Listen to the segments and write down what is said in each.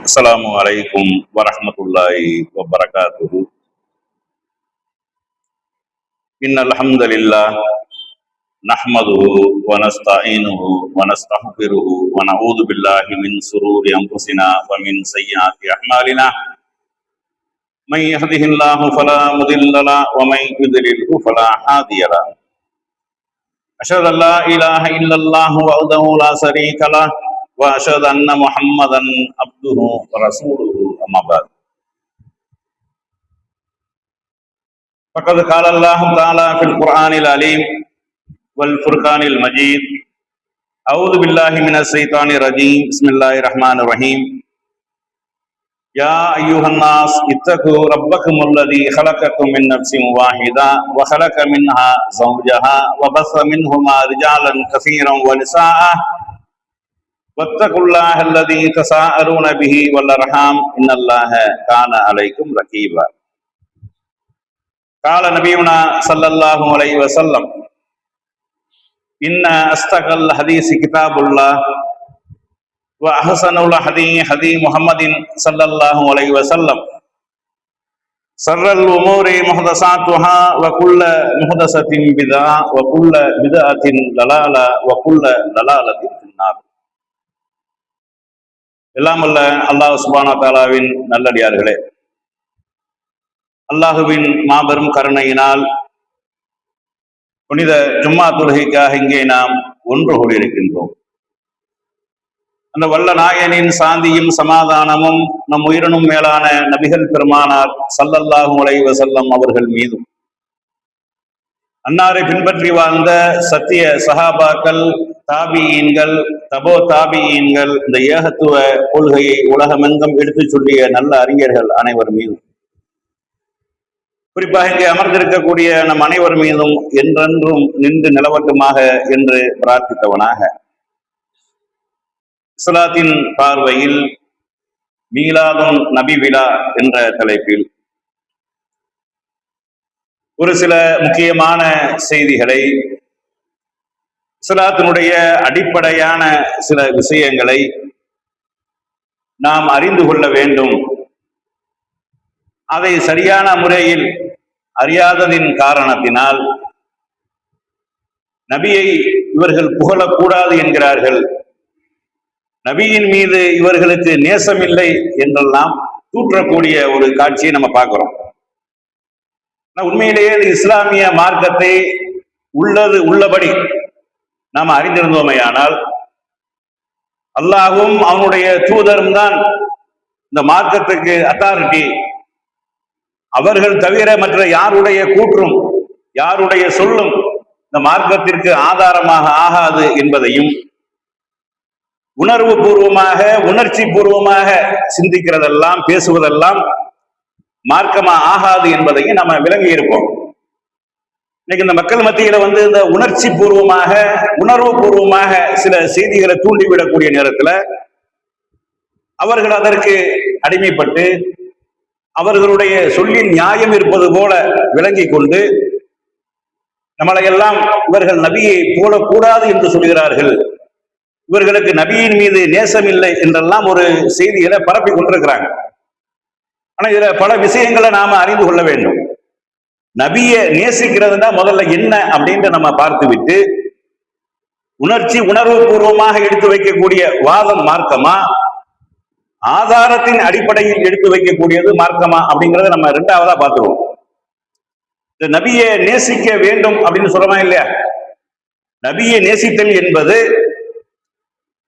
السلام عليكم ورحمة الله وبركاته. إن الحمد لله نحمده ونستعينه ونستغفره ونعوذ بالله من شرور أنفسنا ومن سيئات أعمالنا. من يهده الله فلا مضل له ومن يضلله فلا هادي له. أشهد أن لا إله إلا الله وحده لا شريك له وأشهد أن محمدا عبده ورسوله. أما بعد فقد قال الله تعالى في القرآن العليم والفرقان المجيد: أعوذ بالله من الشيطان الرجيم. بسم الله الرحمن الرحيم. يا أيها الناس اتقوا ربكم الذي خلقكم من نفس واحدة وخلق منها زوجها وبث منهما رجالا كثيرا ونساء واتقوا الله الذي تساءلون به والأرحام إن الله كان عليكم رقيبا. قال نبينا صلى الله عليه وسلم: إن أصدق الحديث كتاب الله وأحسن الهدي هدي محمد صلى الله عليه وسلم شر الأمور محدثاتها وكل محدثة بدعة وكل بدعة ضلالة وكل ضلالة في النار. எல்லாம் அல்ல அல்லாஹ் சுப்ஹானஹு வ தஆலாவின் நல்லடியார்களே, அல்லாஹுவின் மாபெரும் கருணையினால் புனித ஜும்மா தொழுகைக்காக இங்கே நாம் ஒன்று கூடியிருக்கின்றோம். அந்த வல்ல நாயனின் சாந்தியும் சமாதானமும் நம் உயிரினும் மேலான நபிகள் பெருமானார் ஸல்லல்லாஹு அலைஹி வஸல்லம் அவர்கள் மீதும், அன்னாரை பின்பற்றி வாழ்ந்த சத்திய சஹாபாக்கள், தாபியீன்கள், தபோ தாபியீன்கள், இந்த ஏகத்துவ கொள்கையை உலகமெங்கும் எடுத்துச் சொல்லிய நல்ல அறிஞர்கள் அனைவர் மீதும், குறிப்பாக இங்கே அமர்ந்திருக்கக்கூடிய நம் அனைவர் மீதும் என்றென்றும் நின்று நிலவட்டுமாக என்று பிரார்த்தித்தவனாக, இஸ்லாத்தின் பார்வையில் மீலாதுன் நபி விழா என்ற தலைப்பில் ஒரு சில முக்கியமான செய்திகளை, இஸ்லாத்தினுடைய அடிப்படையான சில விஷயங்களை நாம் அறிந்து கொள்ள வேண்டும். அதை சரியான முறையில் அறியாததின் காரணத்தினால் நபியை இவர்கள் புகழக்கூடாது என்கிறார்கள், நபியின் மீது இவர்களுக்கு நேசமில்லை என்றெல்லாம் தூற்றக்கூடிய ஒரு காட்சியை நம்ம பார்க்கிறோம். உண்மையிலேயே இஸ்லாமிய மார்க்கத்தை உள்ளபடி நாம் அறிந்திருந்தோமையானால், அல்லாஹும் அவனுடைய தூதரும் தான் இந்த மார்க்கத்துக்கு அத்தாரிட்டி, அவர்கள் தவிர மற்ற யாருடைய கூற்றும் யாருடைய சொல்லும் இந்த மார்க்கத்திற்கு ஆதாரமாக ஆகாது என்பதையும், உணர்வு பூர்வமாக உணர்ச்சி பூர்வமாக சிந்திக்கிறதெல்லாம் பேசுவதெல்லாம் மார்க்கமா ஆகாது என்பதையும் நம்ம விளங்கி இருப்போம். இன்னைக்கு இந்த மக்கள் மத்தியில இந்த உணர்ச்சி பூர்வமாக உணர்வு பூர்வமாக சில செய்திகளை தூண்டிவிடக்கூடிய நேரத்துல அவர்கள் அதற்கு அடிமைப்பட்டு அவர்களுடைய சொல்லின் நியாயம் இருப்பது போல விளங்கி கொண்டு நம்மளையெல்லாம் இவர்கள் நபியை போடக்கூடாது என்று சொல்கிறார்கள், இவர்களுக்கு நபியின் மீது நேசம் இல்லை என்றெல்லாம் ஒரு செய்திகளை பரப்பி கொண்டிருக்கிறாங்க. ஆனா இதுல பல விஷயங்களை நாம அறிந்து கொள்ள வேண்டும். நபியை நேசிக்கிறதுனா முதல்ல என்ன அப்படின்னு நம்ம பார்த்து விட்டு, உணர்வு பூர்வமாக எடுத்து வைக்கக்கூடிய வாதம் மார்க்கமா, ஆதாரத்தின் அடிப்படையில் எடுத்து வைக்கக்கூடியது மார்க்கமா அப்படிங்கிறத நம்ம ரெண்டாவதா பார்த்துருவோம். இந்த நபியை நேசிக்க வேண்டும் அப்படின்னு சொல்றோமா இல்லையா? நபியை நேசித்தல் என்பது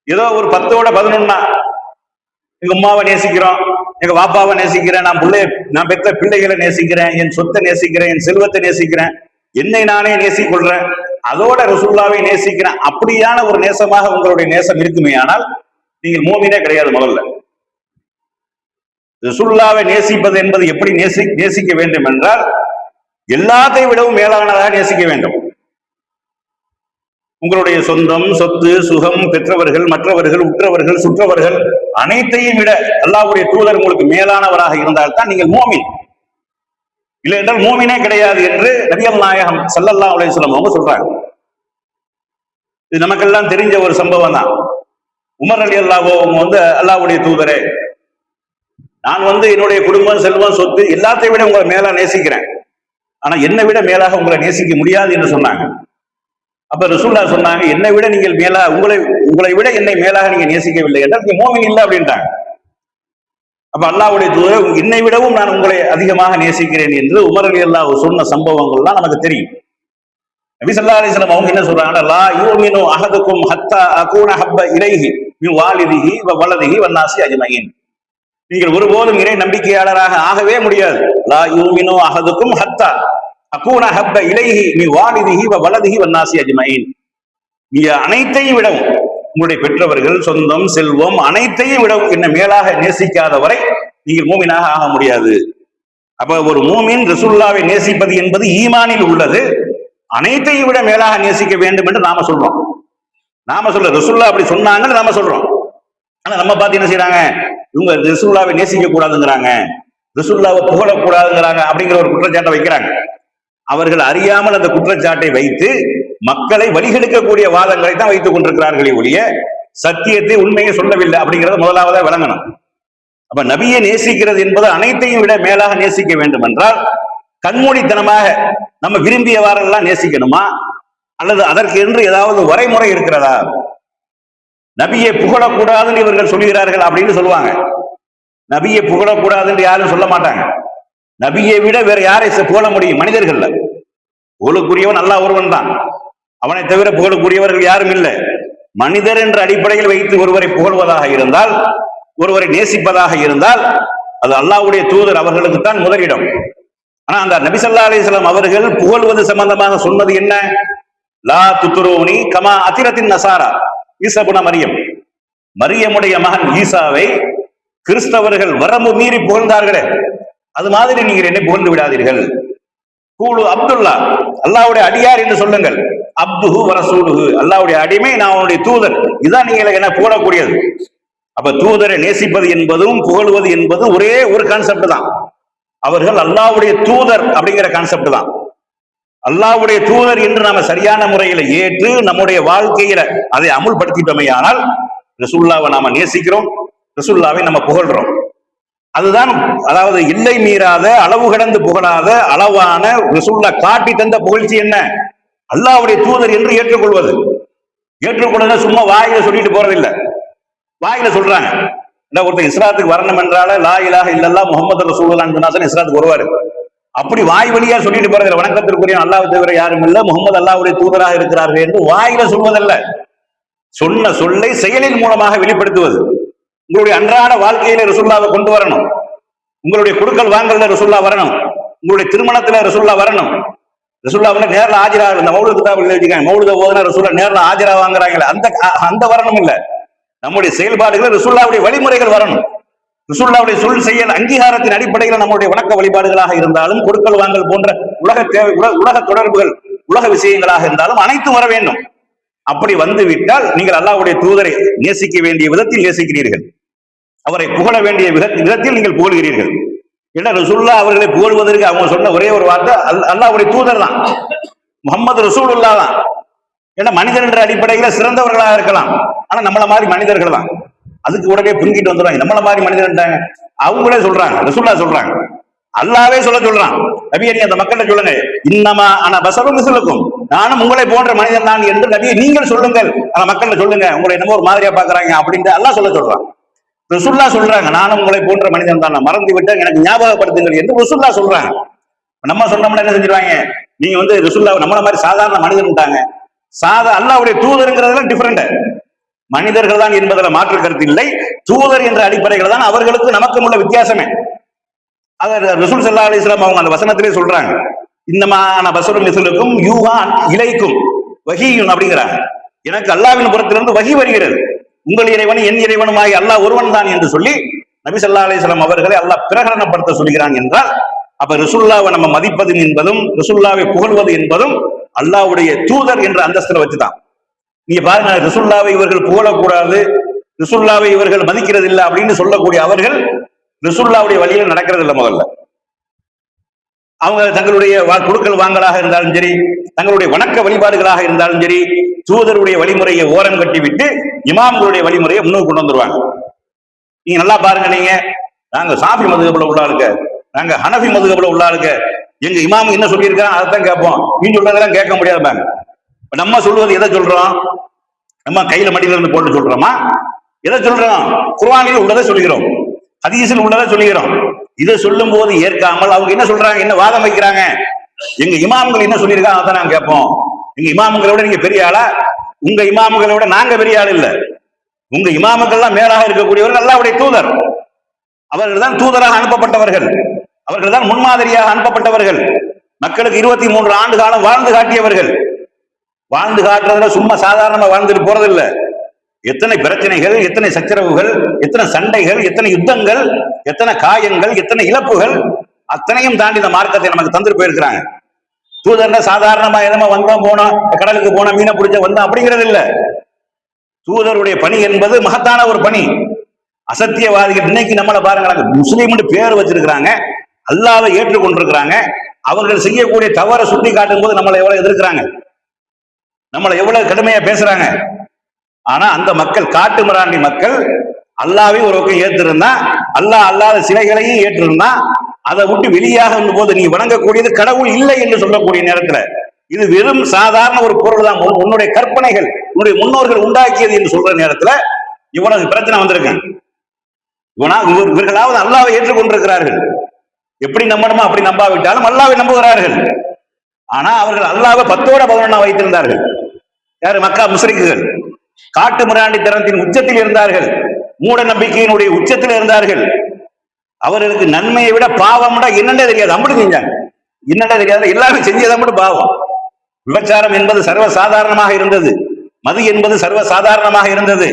ஏதோ ஒரு 10ஓட 11 எங்க அம்மாவை நேசிக்கிறோம், எங்க வாப்பாவை நேசிக்கிறேன், நான் பெற்ற பிள்ளைகளை நேசிக்கிறேன், என் சொத்தை நேசிக்கிறேன், என் செல்வத்தை நேசிக்கிறேன், என்னை நானே நேசிக்கொள்றேன், அதோட ரசூலுல்லாவை நேசிக்கிறேன், அப்படியான ஒரு நேசமாக உங்களுடைய நேசம் இருக்குமே ஆனால் நீங்கள் மூமினே கிடையாது. முதல்ல ரசூலுல்லாவை நேசிப்பது என்பது எப்படி நேசிக்க வேண்டும் என்றால், எல்லாத்தையும் விடவும் மேலானதாக நேசிக்க வேண்டும். உங்களுடைய சொந்தம், சொத்து, சுகம், பெற்றவர்கள், மற்றவர்கள், உற்றவர்கள், சுற்றவர்கள் அனைத்தையும் விட அல்லாஹ்வுடைய தூதர் உங்களுக்கு மேலானவராக இருந்தால்தான் நீங்கள் மூமின். இல்லை என்றால் மூமினே கிடையாது என்று நபிகள் நாயகம் ஸல்லல்லாஹு அலைஹி வஸல்லம் அவங்க சொல்றாங்க. இது நமக்கெல்லாம் தெரிஞ்ச ஒரு சம்பவம் தான். உமர் ரலியல்லாஹு அன்ஹு அல்லாஹ்வுடைய தூதரே, நான் என்னுடைய குடும்பம், செல்வம், சொத்து எல்லாத்தையும் விட உங்களை மேலா நேசிக்கிறேன், ஆனா என்னை விட மேலாக உங்களை நேசிக்க முடியாது என்று சொன்னாங்க. அப்ப ரசூலுல்லாஹ் சொன்னாங்க, என்னை விட நீங்கள் மேலா உங்களை விட என்னை மேலாக நீங்க நேசிக்கவில்லை என்றால் நீங்க மோமின் இல்லை அப்படின்ட்டாங்க. அப்ப அல்லாஹ்வுடைய தூதர், என்னை விடவும் நான் உங்களை அதிகமாக நேசிக்கிறேன் என்று உமர் ரலியல்லாஹு சொன்ன சம்பவங்கள்லாம் நமக்கு தெரியும். நபி ஸல்லல்லாஹு அலைஹி வஸல்லம் அவங்க என்ன சொல்றாங்க, லா யூமினு அஹதுக்கும் ஹத்தா அகூன ஹப்ப இலைஹி மின் வாலிதிஹி வ வலதிஹி வன்னாஸி அஜ்மஈன். நீங்கள் ஒருபோதும் இறை நம்பிக்கையாளராக ஆகவே முடியாது. லா யூமினு அஹதுக்கும் ஹத்தா அகூன ஹப்ப இலைஹி மின் வாலிதிஹி வ வலதிஹி வன்னாஸி அஜ்மஈன். நீங்க அனைத்தையும் விடவும், உங்களுடைய பெற்றவர்கள், சொந்தம், செல்வம் அனைத்தையும் விடவும் என்ன மேலாக நேசிக்காத வரை நீங்கள் மூமினாக ஆக முடியாது. அப்ப ஒரு மூமின் ரசூலுல்லாஹ்வை நேசிப்பது என்பது ஈமானில் உள்ளது. அனைத்தையும் விட மேலாக நேசிக்க வேண்டும் என்று நாம சொல்றோம். நாம சொல்ற ரசூலுல்லாஹ் அப்படி சொன்னாங்கன்னு நாம சொல்றோம். ஆனா நம்ம பார்த்து என்ன செய்யறாங்க, இவங்க ரசூலுல்லாஹ்வை நேசிக்க கூடாதுங்கிறாங்க, ரசூலுல்லாஹ்வை புகழக்கூடாதுங்கிறாங்க அப்படிங்கிற ஒரு குற்றச்சாட்டை வைக்கிறாங்க. அவர்கள் அறியாமல் அந்த குற்றச்சாட்டை வைத்து மக்களை வழிகெடுக்கக்கூடிய வாதங்களை தான் வைத்துக் கொண்டிருக்கிறார்களே ஒழிய சத்தியத்தை, உண்மையை சொல்லவில்லை அப்படிங்கிறத முதலாவதா விளங்கணும். அப்ப நபியை நேசிக்கிறது என்பது அனைத்தையும் விட மேலாக நேசிக்க வேண்டும் என்றால் கண்மூடித்தனமாக நம்ம விரும்பியவாறெல்லாம் நேசிக்கணுமா, அல்லது அதற்கு என்று ஏதாவது வரைமுறை இருக்கிறதா? நபியை புகழக்கூடாதுன்னு இவர்கள் சொல்கிறார்கள் அப்படின்னு சொல்லுவாங்க. நபியை புகழக்கூடாது என்று யாரும் சொல்ல மாட்டாங்க. நபியை விட வேற யாரை புகழ முடியும்? மனிதர்கள் புகழுக்குரியவன் அல்லாஹ் ஒருவன் தான், அவனை தவிர புகழக்கூடியவர்கள் யாரும் இல்லை. மனிதர் என்ற அடிப்படையில் வைத்து ஒருவரை புகழ்வதாக இருந்தால், ஒருவரை நேசிப்பதாக இருந்தால் அது அல்லாஹ்வுடைய தூதர் அவர்களுக்குத்தான் முதலிடம். ஆனா அந்த நபி ஸல்லல்லாஹு அலைஹி வஸல்லம் அவர்கள் புகழ்வது சம்பந்தமாக சொன்னது என்ன? லா துத்ரூனி கமா அதிரத்தின் நசாரா ஈசா இப்னு மரியம். மரியமுடைய மகன் ஈசாவை கிறிஸ்தவர்கள் வரம்பு மீறி புகழ்ந்தார்களே, அது மாதிரி நீங்கள் என்னை புகழ்ந்து விடாதீர்கள். கூலு அப்துல்லா, அல்லாஹ்வுடைய அடியார் என்று சொல்லுங்கள். அப்துஹு வ ரசூலுஹு, அல்லாஹ்வுடைய அடிமை, நான் அவனுடைய தூதர். இதுதான் நீங்க என்ன புகழக்கூடியது. அப்ப தூதரை நேசிப்பது என்பதும் புகழ்வது என்பதும் ஒரே ஒரு கான்செப்ட் தான். அவர்கள் அல்லாஹ்வுடைய தூதர் அப்படிங்கிற கான்செப்ட் தான். அல்லாஹ்வுடைய தூதர் என்று நாம சரியான முறையில ஏற்று நம்முடைய வாழ்க்கையில அதை அமுல்படுத்திட்டோமேயானால் ரசூலுல்லாஹ்வை நாம நேசிக்கிறோம், ரசூலுல்லாஹ்வை நம்ம புகழ்றோம். அதுதான், அதாவது எல்லை மீறாத, அளவு கடந்து புகழாத, அளவான ரசூலுல்லாஹ் காட்டி தந்த புகழ்ச்சி என்ன? அல்லாஹ்வுடைய தூதர் என்று ஏற்றுக்கொள்வது. ஏற்றுக்கொள்வது சும்மா வாயில சொல்லிட்டு போறதில்லை. வாயில சொல்றாங்க, ஒருத்தர் இஸ்லாத்துக்கு வரணும் என்றால லா இலாஹ இல்லல்லாஹ் முஹம்மது ரசூலுல்லாஹ் சொன்னா இஸ்லாத்துக்கு வருவாரு. அப்படி வாய் வழியா சொல்லிட்டு போறதில்லை. வணக்கத்திற்குரிய அல்லாஹ் தவிர யாரும் இல்லை, முகமது அல்லாஹ்வுடைய தூதராக இருக்கிறார்கள் என்று வாயில சொல்வதல்ல, சொன்ன சொல்லை செயலின் மூலமாக வெளிப்படுத்துவது. உங்களுடைய அன்றாட வாழ்க்கையில ரசூலுல்லாஹ்வை கொண்டு வரணும். உங்களுடைய குடுக்கல் வாங்கல்ல ரசூலுல்லாஹ் வரணும். உங்களுடைய திருமணத்துல ரசூலுல்லாஹ் வரணும். ரசூலுல்லாஹ் நேரில் ஆஜரா, இந்த மௌலித் கிதாபில் எழுதிருக்காங்க, மௌலித ஓதுனா ரசூலுல்லாஹ் நேரில் ஆஜரா வாங்குறாங்களே, அந்த வரணும் இல்ல. நம்முடைய செயல்பாடுகள் ரசூலுல்லாஹ்வுடைய வழிமுறைகள் வரணும். ரசூலுல்லாஹ்வுடைய சொல் செயல் அங்கீகாரத்தின் அடிப்படையில் நம்முடைய வணக்க வழிபாடுகளாக இருந்தாலும், கொடுக்கல் வாங்கல் போன்ற உலக தேவை, உலக தொடர்புகள், உலக விஷயங்களாக இருந்தாலும் அனைத்தும் வர வேண்டும். அப்படி வந்து விட்டால் நீங்கள் அல்லாஹ்வுடைய தூதரை நேசிக்க வேண்டிய விதத்தில் நேசிக்கிறீர்கள், அவரை புகழ வேண்டிய விதத்தில் நீங்கள் புகழ்கிறீர்கள். ஏன்னா ரசூலுல்லாஹ் அவர்களை புகழ்வதற்கு அவங்க சொன்ன ஒரே ஒரு வார்த்தை அல்லாஹ்வுடைய தூதர் தான், முஹம்மது ரசூலுல்லாஹ் தான். ஏன்னா மனிதர் என்ற அடிப்படையில சிறந்தவர்களாக இருக்கலாம், ஆனா நம்மள மாதிரி மனிதர்கள் தான். அதுக்கு உடனே புரிஞ்சிட்டு வந்துடுவாங்க, நம்மள மாதிரி மனிதர்ன்றாங்க. அவங்களே சொல்றாங்க, ரசூலுல்லாஹ் சொல்றாங்க, அல்லாஹ்வே சொல்றான், நபியே நீ அந்த மக்கள்கிட்ட சொல்லுங்க, இன்னமா அன பஸரும் மிஸ்லுக்கும், நானும் உங்களை போன்ற மனிதன் தான் என்று நபியே நீங்கள் சொல்லுங்கள், அந்த மக்கள்கிட்ட சொல்லுங்க, உங்களை என்னமோ ஒரு மாதிரியா பாக்குறாங்க அப்படின்னு அல்லாஹ் சொல்றான். ரசூலுல்லாஹ் சொல்றாங்க, நானும் உங்களை போன்ற மனிதன் தான், நான் மறந்து விட்டேன், எனக்கு ஞாபகப்படுத்துங்கள் என்று ரசூலுல்லாஹ் சொல்றாங்க. நம்ம சொன்னோம்னா என்ன செஞ்சிருவாங்க, நீங்க ரசூலுல்லாஹ் நம்மள மாதிரி சாதாரண மனிதன்ட்டாங்க. அல்லாஹ்வுடைய தூதர்ங்கிறதுலாம் டிஃபரெண்ட், மனிதர்கள் தான் என்பதில் மாற்று கருத்து இல்லை. தூதர் என்ற அடிப்படைகள் தான் அவர்களுக்கு நமக்கும் உள்ள வித்தியாசமே. அதை ரசூல் ஸல்லல்லாஹு அலைஹி வஸல்லம் அவங்க அந்த வசனத்திலே சொல்றாங்க, இன்னமான பஸரும் மிஸ்லுக்கும் யூஹா இலைக்கும் வஹீயுன் அப்படிங்கிறாங்க. எனக்கு அல்லாஹ்வின் புறத்திலிருந்து வஹி வருகிறது, உங்கள் இறைவன் என் இறைவனுமாய் அல்லாஹ் ஒருவன் தான் என்று சொல்லி நபி ஸல்லல்லாஹு அலைஹி வஸல்லம் அவர்களை அல்லாஹ் பிரகடனப்படுத்த சொல்கிறான் என்றால், அப்ப ரசூலுல்லாஹ்வை நம்ம மதிப்பது என்பதும் ரசூலுல்லாஹ்வை புகழ்வது என்பதும் அல்லாஹ்வுடைய தூதர் என்ற அந்தஸ்தில வச்சுதான். நீங்க பாருங்க, ரசூலுல்லாஹ்வை இவர்கள் புகழக்கூடாது, ரசூலுல்லாஹ்வை இவர்கள் மதிக்கிறது இல்லை அப்படின்னு சொல்லக்கூடிய அவர்கள் ரசூலுல்லாஹ்வுடைய வழியில நடக்கிறது இல்லை. முதல்ல அவங்க தங்களுடைய குடுக்கல் வாங்கலாக இருந்தாலும் சரி, தங்களுடைய வணக்க வழிபாடுகளாக இருந்தாலும் சரி, தூதருடைய வழிமுறையை ஓரம் கட்டி விட்டு இமாம்களுடைய வழிமுறையை முன்னுக்கு கொண்டு வந்துருவாங்க. நீங்க நல்லா பாருங்க, நீங்க நாங்க சாஃபி மதுஹப்ல உள்ள ஆளுங்க, நாங்க ஹனஃபி மதுஹப்ல உள்ள ஆளுங்க, எங்க இமாம் என்ன சொல்லியிருக்காங்க அதைத்தான் கேட்போம், நீ சொல்றதெல்லாம் கேட்க முடியாதுங்க. நம்ம சொல்வது எதை சொல்றோம்? நம்ம கையில மடியில இருந்து போட்டு சொல்றோமா? எதை சொல்றோம்? குர்ஆனில் உள்ளதை சொல்கிறோம், ஹதீஸில் உள்ளதை சொல்லுகிறோம். இதை சொல்லும் போது ஏற்காமல் அவங்க என்ன சொல்றாங்க, என்ன வாதம் வைக்கிறாங்க, எங்க இமாம்கள் என்ன சொல்லியிருக்காங்க அதான் நாங்க கேட்போம். எங்க இமாம்களை விட நீங்க பெரிய ஆளா? உங்க இமாம்களை விட நாங்க பெரிய ஆள் இல்ல. உங்க இமாம்கள்லாம் மேலாக இருக்கக்கூடியவர்கள் அல்லாஹ்வுடைய தூதர். அவர்கள் தான் தூதராக அனுப்பப்பட்டவர்கள், அவர்கள் தான் முன்மாதிரியாக அனுப்பப்பட்டவர்கள். மக்களுக்கு 23 ஆண்டு காலம் வாழ்ந்து காட்டியவர்கள். வாழ்ந்து காட்டுறதுல சும்மா சாதாரணமா வாழ்ந்துட்டு போறது இல்ல. எத்தனை பிரச்சனைகள், எத்தனை சச்சரவுகள், எத்தனை சண்டைகள், எத்தனை யுத்தங்கள், எத்தனை காயங்கள், எத்தனை இழப்புகள், அத்தனையும் தாண்டி இந்த மார்க்கத்தை நமக்கு தந்துட்டு போயிருக்கிறாங்க. தூதர்னா சாதாரணமா எதமா வந்தோம் போனோம், கடலுக்கு போனோம், மீனை பிடிச்ச வந்தோம் அப்படிங்கிறது இல்ல. தூதருடைய பணி என்பது மகத்தான ஒரு பணி. அசத்தியவாதிகள் இன்னைக்கு நம்மளை பாருங்க, முஸ்லீம் பேர் வச்சிருக்கிறாங்க, அல்லாஹ்வை ஏற்றுக்கொண்டிருக்கிறாங்க. அவர்கள் செய்யக்கூடிய தவறை சுட்டி காட்டும் போது நம்மளை எவ்வளவு எதிர்க்கிறாங்க, நம்மளை எவ்வளவு கடுமையா பேசுறாங்க. ஆனா அந்த மக்கள், காட்டு மிராண்டி மக்கள், அல்லாஹ்வையும் ஒரு பக்கம் ஏற்றிருந்தா, அல்லாஹ் அல்லாத சிலைகளையும் ஏற்றிருந்தா, அதை விட்டு வெளியாக போது நீ வணங்கக்கூடியது கடவுள் இல்லை என்று சொல்லக்கூடிய நேரத்துல இது வெறும் சாதாரண ஒரு பொருள் தான், உன்னுடைய கற்பனைகள், உன்னுடைய முன்னோர்கள் உண்டாக்கியது என்று சொல்ற நேரத்துல இவ்வளவு பிரச்சனை வந்திருக்காங்க. இவர்களாவது அல்லாஹ்வை ஏற்றுக்கொண்டிருக்கிறார்கள். எப்படி நம்பணுமோ அப்படி நம்பாவிட்டாலும் அல்லாஹ்வை நம்புகிறார்கள். ஆனா அவர்கள் அல்லாஹ்வை 10ஓட 11 வைத்திருந்தார்கள். யாரு? மக்கா முஸ்ரிக்குகள். காட்டு மிராண்டித்தனத்தின் உச்சத்தில் இருந்தார்கள், மூட நம்பிக்கையினுடைய உச்சத்தில் இருந்தார்கள். அவர்களுக்கு நன்மையை விட பாவம் என்னன்னே தெரியாது, அப்படி செஞ்சாங்க. என்னன்னே தெரியாது, எல்லாமே செஞ்சதை மட்டும் பாவம். விபச்சாரம் என்பது சர்வ சாதாரணமாக இருந்தது, மது என்பது சர்வ சாதாரணமாக இருந்தது,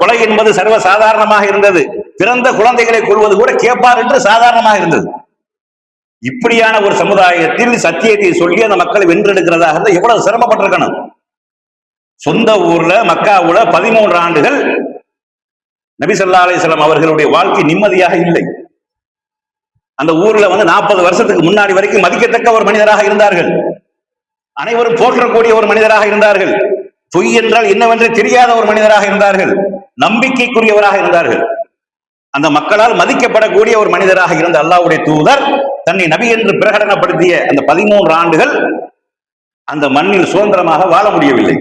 கொலை என்பது சர்வ சாதாரணமாக இருந்தது, பிறந்த குழந்தைகளை கொள்வது கூட கேட்பார் என்று சாதாரணமாக இருந்தது. இப்படியான ஒரு சமுதாயத்தில் சத்தியத்தை சொல்லி அந்த மக்களை வென்றெடுக்கிறதாக இருந்தால் எவ்வளவு சிரமப்பட்டிருக்கணும். சொந்த ஊர்ல மக்காவுல 13 ஆண்டுகள் நபி ஸல்லல்லாஹு அலைஹி வஸல்லம் அவர்களுடைய வாழ்க்கை நிம்மதியாக இல்லை. அந்த ஊர்ல 40 வருஷத்துக்கு முன்னாடி வரைக்கும் மதிக்கத்தக்க ஒரு மனிதராக இருந்தார்கள், அனைவரும் போற்றக்கூடிய ஒரு மனிதராக இருந்தார்கள், பொய் என்றால் என்னவென்று தெரியாத ஒரு மனிதராக இருந்தார்கள், நம்பிக்கைக்குரியவராக இருந்தார்கள். அந்த மக்களால் மதிக்கப்படக்கூடிய ஒரு மனிதராக இருந்த அல்லாஹ்வுடைய தூதர் தன்னை நபி என்று பிரகடனப்படுத்திய அந்த 13 ஆண்டுகள் அந்த மண்ணில் சுதந்திரமாக வாழ முடியவில்லை.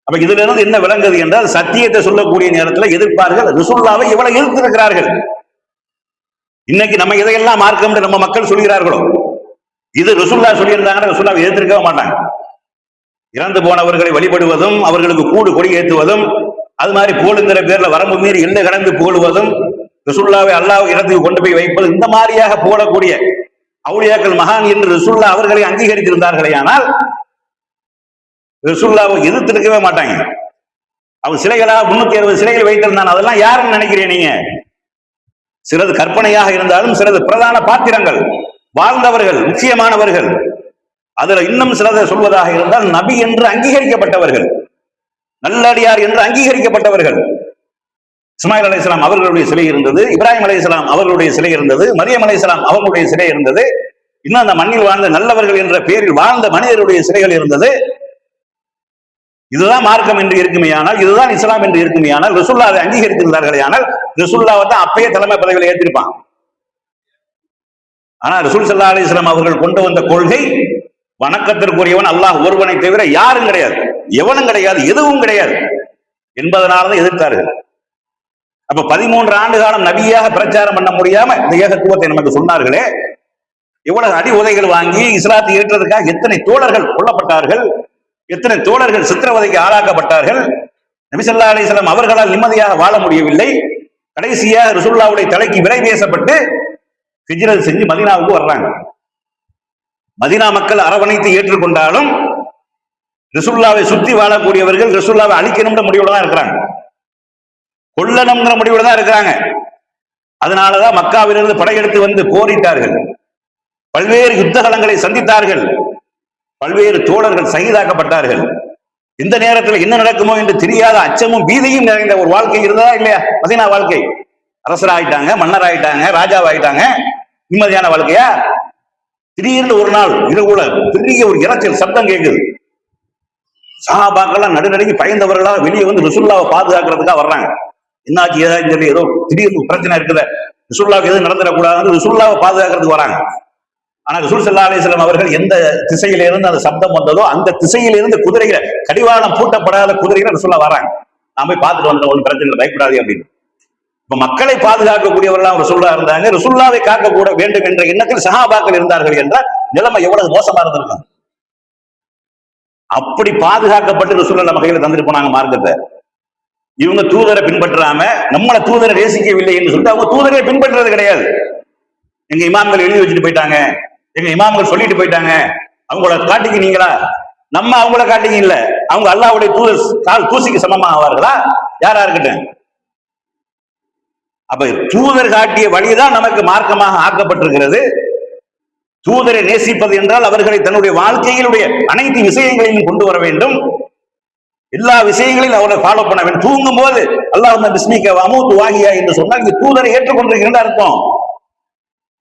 அப்ப இதுல இருந்து என்ன விளங்குது என்றால், சத்தியத்தை சொல்லக்கூடிய நேரத்தில் எதிர்ப்பார்கள். ரசூலுல்லாஹ்வை இவ்வளவு எதிர்த்திருக்கிறார்கள். இன்னைக்கு நம்ம இதையெல்லாம் மார்க்கம் நம்ம மக்கள் சொல்கிறார்களோ, இது ரசூலுல்லாஹ் சொல்லியிருந்தாங்கன்னா ரசூலுல்லாஹ்வை எதிர்த்திருக்கவே மாட்டாங்க. இறந்து போனவர்களை வழிபடுவதும், அவர்களுக்கு கூடு கொடி ஏற்றுவதும், அது மாதிரி போலுங்கிற பேர்ல வரம்பு மீறி எல்லை கடந்து போடுவதும், ரசூலுல்லாஹ்வை அல்லாஹ் இடத்துக்கு கொண்டு போய் வைப்பது, இந்த மாதிரியாக போடக்கூடிய அவுலியாக்கள் மகான் என்று ரசூலுல்லாஹ் அவர்களை அங்கீகரித்திருந்தார்களே. ஆனால் ரசூலுல்லாஹ்வை எதிர்த்திருக்கவே மாட்டாங்க. அவங்க சிலைகளா 360 சிலைகள் வைத்திருந்தான், அதெல்லாம் யாருன்னு நினைக்கிறீங்க நீங்க? சிலது கற்பனையாக இருந்தாலும் சிலது பிரதான பாத்திரங்கள், வாழ்ந்தவர்கள், முக்கியமானவர்கள். அதுல இன்னும் சிலதை சொல்வதாக இருந்தால் நபி என்று அங்கீகரிக்கப்பட்டவர்கள், நல்லடியார் என்று அங்கீகரிக்கப்பட்டவர்கள். இஸ்மாயில் அலைஹிஸ்ஸலாம் அவர்களுடைய சிலை இருந்தது, இப்ராஹிம் அலைஹிஸ்ஸலாம் அவர்களுடைய சிலை இருந்தது, மரியம் அலைஹிஸ்ஸலாம் அவர்களுடைய சிலை இருந்தது, இன்னும் அந்த மண்ணில் வாழ்ந்த நல்லவர்கள் என்ற பெயரில் வாழ்ந்த மனிதருடைய சிலைகள் இருந்தது. இதுதான் மார்க்கம் என்று இருக்குமையானால், இதுதான் இஸ்லாம் என்று இருக்குமையானால், ரசூலுல்லாஹ் அதை அங்கீகரித்திருந்தார்களே ஆனால் ரசூலுல்லாஹ் தான் அப்பயே தலைமை பதவியில் ஏற்றிருப்பான். ஆனா ரசூல் ஸல்லல்லாஹு அலைஹி வஸல்லம் அவர்கள் கொண்டு வந்த கொள்கை, வணக்கத்திற்குரியவன் அல்லாஹ் ஒருவனை தவிர யாரும் கிடையாது, எவனும் கிடையாது, எதுவும் கிடையாது என்பதனாலதான் எதிர்த்தார்கள். அப்ப 13 ஆண்டு காலம் நபியாக பிரச்சாரம் பண்ண முடியாம இந்த ஏகத்துவத்தை நமக்கு சொன்னார்களே, எவ்வளவு அடி உதைகள் வாங்கி இஸ்லாத்தை ஏற்றதுக்காக எத்தனை தோழர்கள் கொல்லப்பட்டார்கள், எத்தனை தோழர்கள் சித்திரவதைக்கு ஆளாக்கப்பட்டார்கள். நபி ஸல்லல்லாஹு அலைஹி வஸல்லம் அவர்களால் நிம்மதியாக வாழ முடியவில்லை. கடைசியாக ரசூலுல்லாஹ்வுடைய தலைக்கு விலை பேசப்பட்டு ஹிஜ்ரத் செஞ்சு மதீனாவுக்கு வர்றாங்க. மதீனா மக்கள் அரவணைத்து ஏற்றுக்கொண்டாலும் ரசூலுல்லாஹ்வை சுத்தி வாழக்கூடியவர்கள் ரசூலுல்லாஹ்வை அழிக்கணும்ன்ற முடிவோட தான் இருக்கிறாங்க, கொல்லணும்ங்கிற முடிவோட தான் இருக்கிறாங்க. அதனாலதான் மக்காவிலிருந்து படையெடுத்து வந்து போரிட்டார்கள், பல்வேறு யுத்த களங்களை சந்தித்தார்கள், பல்வேறு தோழர்கள் சகிதாக்கப்பட்டார்கள். இந்த நேரத்தில் என்ன நடக்குமோ என்று தெரியாத அச்சமும் பீதியும் நிறைந்த ஒரு வாழ்க்கை இருந்ததா இல்லையா? மதீனா வாழ்க்கை. அரசராயிட்டாங்க, மன்னராயிட்டாங்க, ராஜாவாயிட்டாங்க, நிம்மதியான வாழ்க்கையா? திடீர்னு ஒரு நாள் இரவுல பெரிய ஒரு இரைச்சல் சப்தம் கேட்குது. சஹாபாக்கெல்லாம் நடுநடுங்கி பயந்தவர்களாக வெளியே வந்து ரசூலுல்லாஹ்வை பாதுகாக்கிறதுக்காக வர்றாங்க. என்னாச்சு ஏதாவது ஏதோ திடீர்னு பிரச்சனை இருக்குது, ரசூலுல்லாஹ்வுக்கு எதுவும் நடந்துடக்கூடாதுன்னு ரசூலுல்லாஹ்வை பாதுகாக்கிறதுக்கு வராங்க. ஆனா ரசூல் ஸல்லல்லாஹு அலைஹி வஸல்லம் அவர்கள் எந்த திசையிலிருந்து அந்த சப்தம் வந்ததோ அந்த திசையிலிருந்து குதிரைகளை, கடிவாளம் பூட்டப்படாத குதிரைகளை ரசூலுல்லாஹ் வராங்க. நான் போய் பார்த்துட்டு வந்தேன், ஒரு பிரச்சனை பயப்படாதே அப்படின்னு. இப்ப மக்களை பாதுகாக்கக்கூடியவர்களாம் ரசூலுல்லாஹ் இருந்தாங்க. ரசூலுல்லாஹ்வை காக்க வேண்டும் என்ற எண்ணத்தில் சஹாபாக்கள் இருந்தார்கள் என்றால் நிலைமை எவ்வளவு மோசமா இருந்திருக்கும். அப்படி பாதுகாக்கப்பட்டு ரசூலுல்லாஹ் நம்ம கையில தந்துட்டு போனாங்க மார்க்கத்தை. இவங்க தூதரை பின்பற்றாம நம்மள தூதரை நேசிக்கவில்லை என்று சொல்லிட்டு அவங்க தூதரை பின்பற்றுறது கிடையாது. எங்க இமாம்கள் எழுதி வச்சுட்டு போயிட்டாங்க, எங்க இமாம்கள் சொல்லிட்டு போயிட்டாங்க, அவங்கள காட்டிக்கினீங்களா? நம்ம அவங்கள காட்டிங்க இல்ல, அவங்க அல்லாஹ்வுடைய தூதர் கால் தூசிக்கு சமமா ஆவார்களா? யாரா இருக்கட்டும். அப்ப தூதர் காட்டிய வழிதான் நமக்கு மார்க்கமாக ஆக்கப்பட்டிருக்கிறது. தூதரை நேசிப்பது என்றால் அவர்களை தன்னுடைய வாழ்க்கையிலுடைய அனைத்து விஷயங்களையும் கொண்டு வர வேண்டும். எல்லா விஷயங்களையும் அவரை ஃபாலோ பண்ண வேண்டும். தூங்கும் போது அல்லாஹும்ம பிஸ்மிக வஅமூது வாஹியா என்று சொன்னால் இந்த தூதரை ஏற்றுக்கொண்டிருக்கின்ற அர்த்தம்.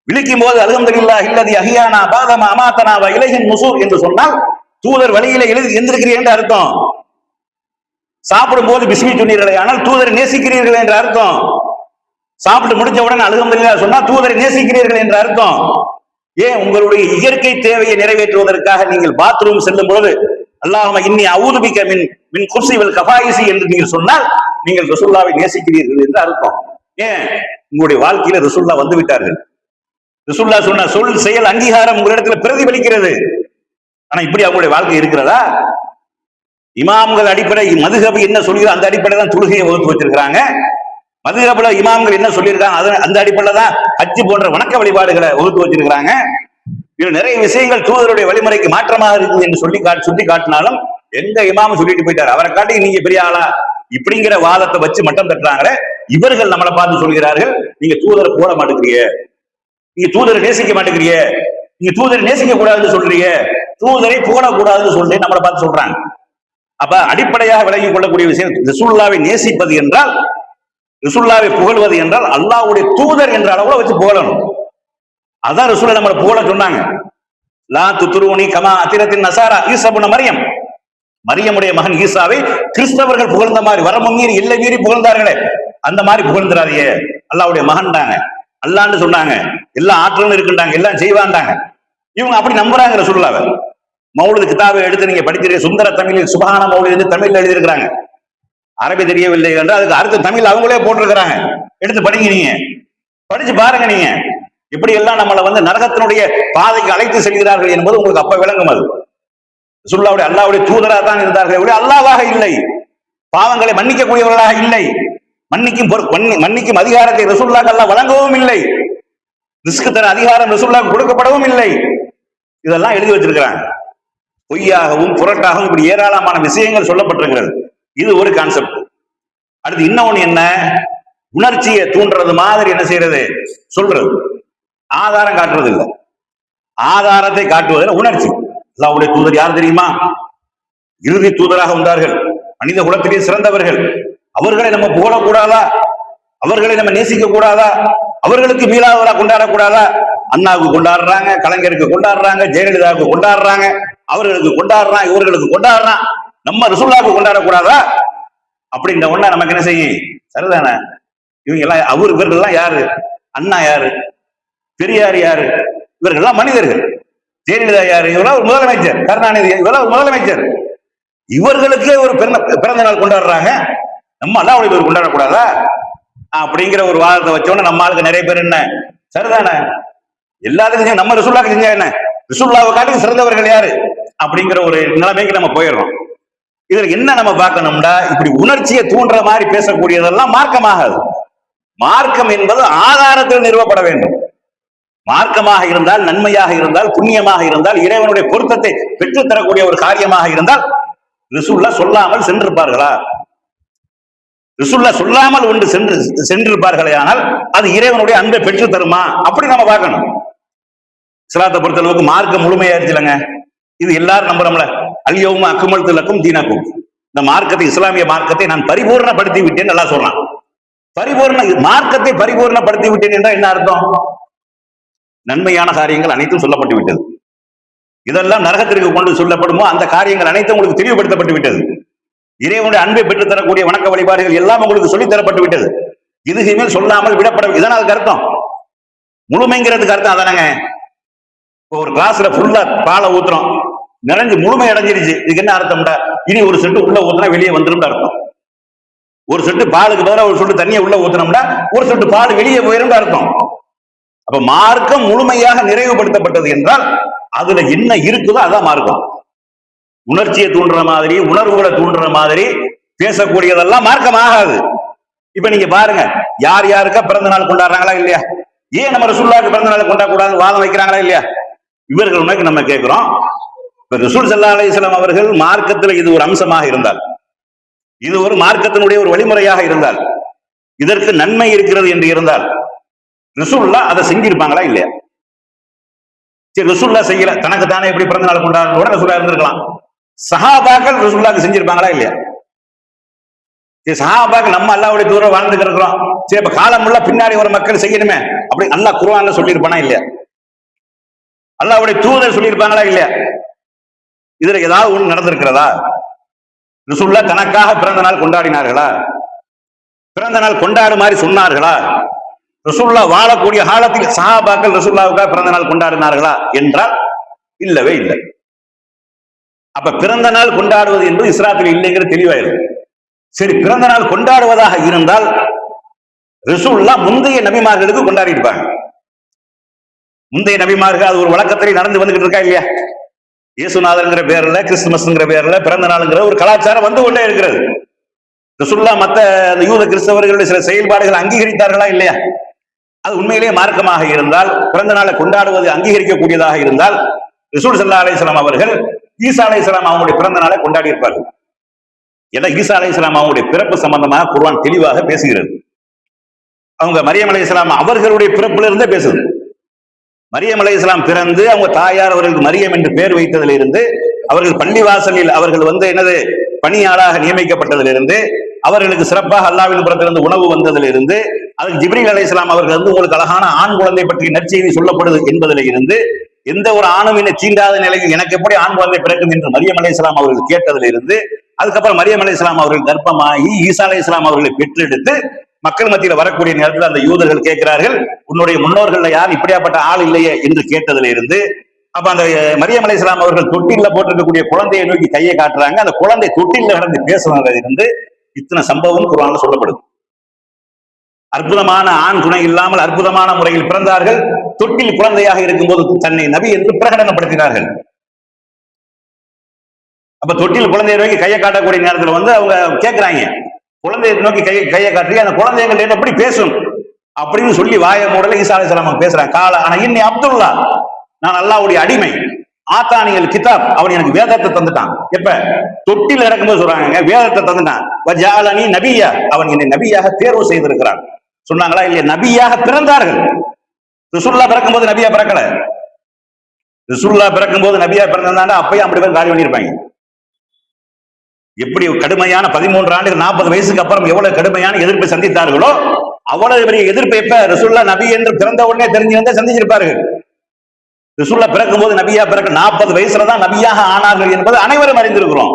விழிக்கும் போது அல்ஹம்துலில்லாஹி அல்லதி அஹ்யானா பஅதமா அமாதனா வ இலைஹின் நுஷூர் என்று சொன்னால் தூதர் வழியில எந்திருக்கிறீர்கள் என்று அர்த்தம். சாப்பிடும் போது பிஸ்மி சொன்னீர்களே ஆனால் தூதரை நேசிக்கிறீர்கள் என்ற அர்த்தம். சாப்பிட்டு முடிஞ்ச உடனே அல்ஹம்துலில்லாஹ் சொன்னா தூதரை நேசிக்கிறீர்கள் என்ற அர்த்தம். ஏன் உங்களுடைய இயற்கை தேவையை நிறைவேற்றுவதற்காக நீங்கள் பாத்ரூம் செல்லும் போது அல்லாஹும்ம இன்னி அஊது பிக மின் குர்ஸி வல் கஃபாயிஸி என்று நீங்கள் சொன்னால் நீங்கள் ரசூலுல்லாஹ்வை நேசிக்கிறீர்கள் என்று அர்த்தம். ஏன் உங்களுடைய வாழ்க்கையில ரசூலுல்லாஹ் வந்து விட்டார்கள். ரசூலுல்லாஹ் சொன்ன சொல் செயல் அங்கீகாரம் உங்களிடத்துல பிரதிபலிக்கிறது. ஆனா இப்படி அவங்களுடைய வாழ்க்கை இருக்கிறதா? இமாம்கள் அடிப்படை மதுஹப் என்ன சொல்லுதோ அந்த அடிப்படை தான் தொழுகையை வகுத்து வச்சிருக்காங்க. மதுஹப்ல இமாம்கள் என்ன சொல்லியிருக்காங்க அந்த அடிப்படையில தான் ஹஜ் போன்ற வணக்க வழிபாடுகளை வகுத்து வச்சிருக்காங்க. இது நிறைய விஷயங்கள் தூதருடைய வழிமுறைக்கு மாற்றமாக இருக்குது என்று சுட்டி காட்டினாலும் எங்க இமாம் சொல்லிட்டு போயிட்டாரு, அவரை காட்டி நீங்க பெரிய ஆளா இப்படிங்கிற வாதத்தை வச்சு மட்டம் தட்டுறாங்களே. இவர்கள் நம்மளை பார்த்து சொல்கிறார்கள், நீங்க தூதரை போட மாட்டேங்கிறீங்க, நீங்க தூதரை நேசிக்க மாட்டேங்கிறீங்க, நீங்க தூதரை நேசிக்க கூடாதுன்னு சொல்றீங்க, தூதரை போடக்கூடாதுன்னு சொல்லி நம்மளை பார்த்து சொல்றாங்க. அப்ப அடிப்படையாக விளங்கிக் கொள்ளக்கூடிய விஷயம், ரசூலுல்லாஹ்வை நேசிப்பது என்றால், ரசூலுல்லாஹ்வை புகழ்வது என்றால் அல்லாஹ்வுடைய தூதர் என்ற அளவுல வச்சு புகழணும். அதான் ரசூலுல்லாஹ் நம்மளை புகழ சொன்னாங்க. லா துத்ரூனி கமா அதிரத்தின் நசாரா ஈசா இப்னு மரியம், மரியமுடைய மகன் ஈசாவை கிறிஸ்தவர்கள் புகழ்ந்த மாதிரி வரம்பு மீறி எல்லை மீறி புகழ்ந்தார்களே அந்த மாதிரி புகழ்ந்துறாதீங்க. அல்லாஹ்வுடைய மகன் தாங்க, அல்லான்னு சொன்னாங்க, எல்லா ஆற்றலும் இருக்குண்டாங்க, எல்லாம் செய்வாண்டாங்க. இவங்க அப்படி நம்புறாங்க ரசூலுல்லாஹ்வை. மௌலிது கிதாபை எடுத்து நீங்க படிக்கிறீங்க, சுந்தர தமிழில் சுபஹான மௌலிது தமிழ்ல எழுதியிருக்கிறாங்க. அரபி தெரியவில்லை என்றால் அதுக்கு அடுத்த தமிழ் அவங்களே போட்டிருக்கிறாங்க. எடுத்து படிங்க, நீங்க படிச்சு பாருங்க. நீங்க இப்படி எல்லாம் நம்மளை நரகத்தினுடைய பாதைக்கு அழைத்து செல்கிறார்கள் என்பது உங்களுக்கு அப்ப விளங்கும். அது ரசூலுல்லாஹ்வுடைய அல்லாஹ்வுடைய தூதராக தான் இருந்தார்கள், அல்லாஹ்வாக இல்லை. பாவங்களை மன்னிக்கக்கூடியவர்களாக இல்லை. மன்னிக்கும் அதிகாரத்தை ரசூலுல்லாஹ்க்கு அல்லாஹ் வழங்கவும் இல்லை. ரிஸ்க் தர அதிகாரம் ரசூலுல்லாஹ்க்கு கொடுக்கப்படவும் இல்லை. இதெல்லாம் எழுதி வச்சிருக்கிறாங்க. பொய்யாகவும் புரட்டாகவும் இப்படி ஏராளமான விஷயங்கள் சொல்லப்பட்டிருக்கிறது. இது ஒரு கான்செப்ட். அடுத்து இன்னொன்னு என்ன, உணர்ச்சியை தூண்டுறது மாதிரி என்ன செய்யறது, சொல்றது. ஆதாரம் காட்டுறது இல்லை, ஆதாரத்தை காட்டுவதில் உணர்ச்சி. அல்லாஹ்வுடைய தூதர் யார் தெரியுமா? இறுதி தூதராக வந்தார்கள், மனித குலத்திலே சிறந்தவர்கள். அவர்களை நம்ம புகழக்கூடாதா? அவர்களை நம்ம நேசிக்க கூடாதா? அவர்களுக்கு மீளாதவரா கொண்டாடக்கூடாதா? அண்ணாவுக்கு கொண்டாடுறாங்க, கலைஞருக்கு கொண்டாடுறாங்க, ஜெயலலிதாவுக்கு கொண்டாடுறாங்க, அவர்களுக்கு கொண்டாடுறான், இவர்களுக்கு கொண்டாடுறான், நம்ம ரசூலுல்லாஹ்வுக்கு கொண்டாடக்கூடாதா? அப்படின்ற ஒண்ணா நமக்கு என்ன செய்யும்? சரிதானே? இவங்க எல்லாம் இவர்கள் எல்லாம் யாரு? அண்ணா யாரு? பெரியார் யாரு? இவர்கள் எல்லாம் மனிதர்கள். ஜெயலலிதா யாரு? இவரெல்லாம் ஒரு முதலமைச்சர். கருணாநிதி இவரெல்லாம் ஒரு முதலமைச்சர். இவர்களுக்கே ஒரு பிறந்த நாள் கொண்டாடுறாங்க, நம்ம அல்லாஹ்வுடைய கொண்டாடக்கூடாதா? அப்படிங்கிற ஒரு வாதத்தை வச்சோன்னு நம்ம ஆளுக்கு நிறைய பேர் என்ன, சரிதானே, எல்லாத்துக்கும் நம்ம ரசூலுல்லாஹ்க்கு செஞ்சா என்ன, ரசூலுல்லாஹ்வை காட்டி சிறந்தவர்கள் யாரு அப்படிங்கிற ஒரு நிலைமைக்கு நம்ம போயிடுறோம். இதுல என்ன நம்ம பார்க்கணும்டா, இப்படி உணர்ச்சியை தூண்டுற மாதிரி பேசக்கூடியதெல்லாம் மார்க்கமாகாது. மார்க்கம் என்பது ஆதாரத்தில் நிறுவப்பட வேண்டும். மார்க்கமாக இருந்தால், நன்மையாக இருந்தால், புண்ணியமாக இருந்தால், இறைவனுடைய பொருத்தத்தை பெற்றுத் தரக்கூடிய ஒரு காரியமாக இருந்தால் ரசூலுல்லாஹ் சொல்லாமல் சென்றிருப்பார்களா? ரசூலுல்லாஹ் சொல்லாமல் ஒன்று சென்றிருப்பார்களே ஆனால் அது இறைவனுடைய அன்பை பெற்று தருமா? அப்படி நம்ம பார்க்கணும். இஸ்லாத்தை பொறுத்தளவுக்கு மார்க்கம் முழுமையாயிருச்சுலங்க. இது எல்லாரும் நம்புறோம்ல, அல்யௌம அக்மல்து லக்கும் தீனக்கும், இந்த மார்க்கத்தை, இஸ்லாமிய மார்க்கத்தை நான் பரிபூர்ணப்படுத்தி விட்டேன் நல்லா சொல்றான். மார்க்கத்தை பரிபூர்ணப்படுத்தி விட்டேன் என்றால் என்ன அர்த்தம்? நன்மையான காரியங்கள் அனைத்தும் சொல்லப்பட்டு விட்டது. இதெல்லாம் நரகத்திற்கு கொண்டு சொல்லப்படுமோ அந்த காரியங்கள் அனைத்தும் உங்களுக்கு தெளிவுபடுத்தப்பட்டு விட்டது. இறைவனுடைய அன்பை பெற்றுத் தரக்கூடிய வணக்க வழிபாடுகள் எல்லாம் உங்களுக்கு சொல்லித் தரப்பட்டு விட்டது. இதுக்கு சொல்லாமல் விடப்பட, இதான அதுக்கு அர்த்தம். முழுமைங்கிறதுக்கு அர்த்தம் அதானங்க. ஒரு கிளாஸ்ல ஃபுல்லா பாலை ஊத்துறோம், நிறைஞ்சு முழுமை அடைஞ்சிருச்சு. இதுக்கு என்ன அர்த்தம்டா? இனி ஒரு சொட்டு உள்ள ஊத்துனா வெளியே வந்துடும் அர்த்தம். ஒரு சொட்டு பாலுக்கு பதிலாக ஒரு சொட்டு தண்ணியை உள்ள ஊத்துனோம்னா ஒரு சொட்டு பால் வெளியே போயிரும் அர்த்தம். அப்ப மார்க்கம் முழுமையாக நிறைவுபடுத்தப்பட்டது என்றால் அதுல என்ன இருக்குதோ அதான் மார்க்கம். உணர்ச்சியை தூண்டுற மாதிரி, உணர்வுகளை தூண்டுற மாதிரி பேசக்கூடியதெல்லாம் மார்க்கம் ஆகாது. இப்ப நீங்க பாருங்க, யார் யாருக்கா பிறந்த நாள் கொண்டாடுறாங்களா இல்லையா? ஏன் நம்ம ரசூலுல்லாஹ்வுக்கு பிறந்த நாள் கொண்டாடக்கூடாது வாதம் வைக்கிறாங்களா இல்லையா? இவர்கள் நம்ம கேட்கிறோம். இப்ப ரசூல் ஸல்லல்லாஹு அலைஹி வஸல்லம் அவர்கள் மார்க்கத்தில் இது ஒரு அம்சமாக இருந்தால், இது ஒரு மார்க்கத்தினுடைய ஒரு வழிமுறையாக இருந்தால், இதற்கு நன்மை இருக்கிறது என்று இருந்தால் ரசூலுல்லாஹ் அதை செஞ்சிருப்பாங்களா இல்லையா? சரி, ரசூலுல்லாஹ் செய்யல, தனக்கு தானே எப்படி பிறந்த நாள் கொண்டாடுறோட ரசூலுல்லாஹ் இருந்திருக்கலாம். சஹாபாக்கள் ரசூலுல்லாஹ்க்கு செஞ்சிருப்பாங்களா இல்லையா? சரி, சஹாபாக்கள் நம்ம அல்லாஹ்வுடைய தூதர் வாழ்ந்துட்டு இருக்கிறோம், சரி இப்ப காலம் உள்ள பின்னாடி ஒரு மக்கள் செய்யணுமே அப்படி அல்லாஹ் குர்ஆன்ல சொல்லியிருப்பானா இல்லையா? அல்லாஹ்வுடைய தூதர் சொல்லியிருப்பாங்களா இல்லையா? இதுல ஏதாவது ஒண்ணு நடந்திருக்கிறதா? ரசூலுல்லாஹ் தனக்காக பிறந்த நாள் கொண்டாடினார்களா? பிறந்த நாள் கொண்டாடு மாதிரி சொன்னார்களா? ரசூலுல்லாஹ் வாழக்கூடிய காலத்தில் சஹாபாக்கள் ரசூலுல்லாஹ்வுக்காக பிறந்த நாள் கொண்டாடினார்களா என்றால் இல்லவே இல்லை. அப்ப பிறந்த நாள் கொண்டாடுவது என்பது இஸ்லாத்தில் இல்லைங்கிற தெளிவாயிருக்கு. சரி, பிறந்த நாள் கொண்டாடுவதாக இருந்தால் ரசூலுல்லாஹ் முந்தைய நபிமார்களுக்கு கொண்டாடி இருப்பாங்க. முந்தைய நபிமார்கள் அது ஒரு வழக்கத்தில் நடந்து வந்துகிட்டு இருக்கா இல்லையா? இயேசுநாதர்ங்கிற பேர்ல, கிறிஸ்துமஸ்ங்கிற பேர்ல பிறந்த நாளுங்கிற ஒரு கலாச்சாரம் வந்து கொண்டே இருக்கிறது. ரசூலுல்லாஹ் மத்த யூத கிறிஸ்தவர்களுடைய சில செயல்பாடுகளை அங்கீகரித்தார்களா இல்லையா? அது உண்மையிலேயே மார்க்கமாக இருந்தால், பிறந்த நாளை கொண்டாடுவது அங்கீகரிக்கக்கூடியதாக இருந்தால் ரசூல் ஸல்லல்லாஹு அலைஹி வஸல்லம் அவர்கள் ஈசா அலைஹிஸ்ஸலாம் அவங்களுடைய பிறந்த நாளை கொண்டாடி இருப்பார்கள். ஏன்னா ஈசா அலைஹிஸ்ஸலாம் அவங்களுடைய பிறப்பு சம்பந்தமாக குர்ஆன் தெளிவாக பேசுகிறது. அவங்க மரியம் அலைஹிஸ்ஸலாம் அவர்களுடைய பிறப்புல இருந்தே பேசுது. மரியம் அலைஹிஸ்ஸலாம் பிறந்து அவங்க தாயார் அவர்களுக்கு மரியம் என்று பெயர் வைத்ததிலிருந்து, அவர்கள் பள்ளிவாசலில் அவர்கள் என்னது பணியாளாக நியமிக்கப்பட்டதிலிருந்து, அவர்களுக்கு சிறப்பாக அல்லாஹ்வின் புறத்திலிருந்து உணவு வந்ததிலிருந்து, அதுக்கு ஜிப்ரீல் அலைஹிஸ்ஸலாம் அவர்கள் உங்களுக்கு அழகான ஆண் குழந்தை பற்றி நற்செய்தி சொல்லப்படுது என்பதில் இருந்து, எந்த ஒரு ஆணும் என்னை தீண்டாத நிலையில் எனக்கு எப்படி ஆண் குழந்தை பிறக்கும் என்று மரியம் அலைஹிஸ்ஸலாம் அவர்கள் கேட்டதிலிருந்து, அதுக்கப்புறம் மரியம் அலைஹிஸ்ஸலாம் அவர்கள் கர்ப்பமாகி ஈசா அலைஹிஸ்ஸலாம் அவர்களை பெற்றெடுத்து மக்கள் மத்தியில் வரக்கூடிய நேரத்தில் அந்த யூதர்கள் கேட்கிறார்கள், உன்னுடைய முன்னோர்கள் யார் இப்படியாப்பட்ட ஆள் இல்லையே என்று கேட்டதில் இருந்து, அப்ப அந்த மரியம் அலைஹிஸ்ஸலாம் அவர்கள் தொட்டில போட்டிருக்கக்கூடிய குழந்தையை நோக்கி கையை காட்டுறாங்க, அந்த குழந்தை தொட்டில கடந்து பேசுனதுல இருந்து இத்தனை சம்பவம் குர்ஆன்ல சொல்லப்படுது. அற்புதமான ஆண் துணை இல்லாமல் அற்புதமான முறையில் பிறந்தார்கள். தொட்டில் குழந்தையாக இருக்கும்போது தன்னை நபி என்று பிரகடனப்படுத்தினார்கள். அப்ப தொட்டில் குழந்தையை நோக்கி கையை காட்டக்கூடிய நேரத்தில் அவங்க கேட்கிறாங்க, குழந்தையை நோக்கி கையை காட்டி அந்த குழந்தைகள் எப்படி பேசும் அப்படின்னு சொல்லி வாய மூடல ஈசா அலைஹிஸ்ஸலாம் பேசுறாங்க. கால ஆனா இன்னி அப்துல்லா, நான் அல்லாஹ்வுடைய அடிமை, ஆத்தானியல் கிதாப், அவன் எனக்கு வேதத்தை தந்துட்டான். எப்ப தொட்டில் இறக்கும்போது சொல்றாங்க வேதத்தை தந்துட்டான். வஜாலனி நபியா, அவன் என்னை நபியாக தேர்வு செய்திருக்கிறான் சொன்னாங்களா இல்லையா? நபியாக பிறந்தார்கள். ரசூலுல்லாஹ் பிறக்கும்போது நபியா பிறக்கல. ரசூலுல்லாஹ் பிறக்கும்போது நபியா பிறந்தாங்க, அப்பயும் அப்படி பேர் காலி பண்ணிருப்பாங்க. எப்படி கடுமையான 13 ஆண்டுகள் 40 வயசுக்கு அப்புறம் எவ்வளவு கடுமையான எதிர்ப்பை சந்தித்தார்களோ அவ்வளவு பெரிய எதிர்ப்பை எப்ப ரசூலுல்லாஹ் நபி என்று பிறந்த உடனே தெரிஞ்சிருந்தா சந்திச்சிருப்பார்கள். ரசூலுல்லாஹ் பிறக்கும் போது நபியா பிறக்க 40 வயசுல தான் நபியாக ஆனார்கள் என்பது அனைவரும் அறிந்திருக்கிறோம்.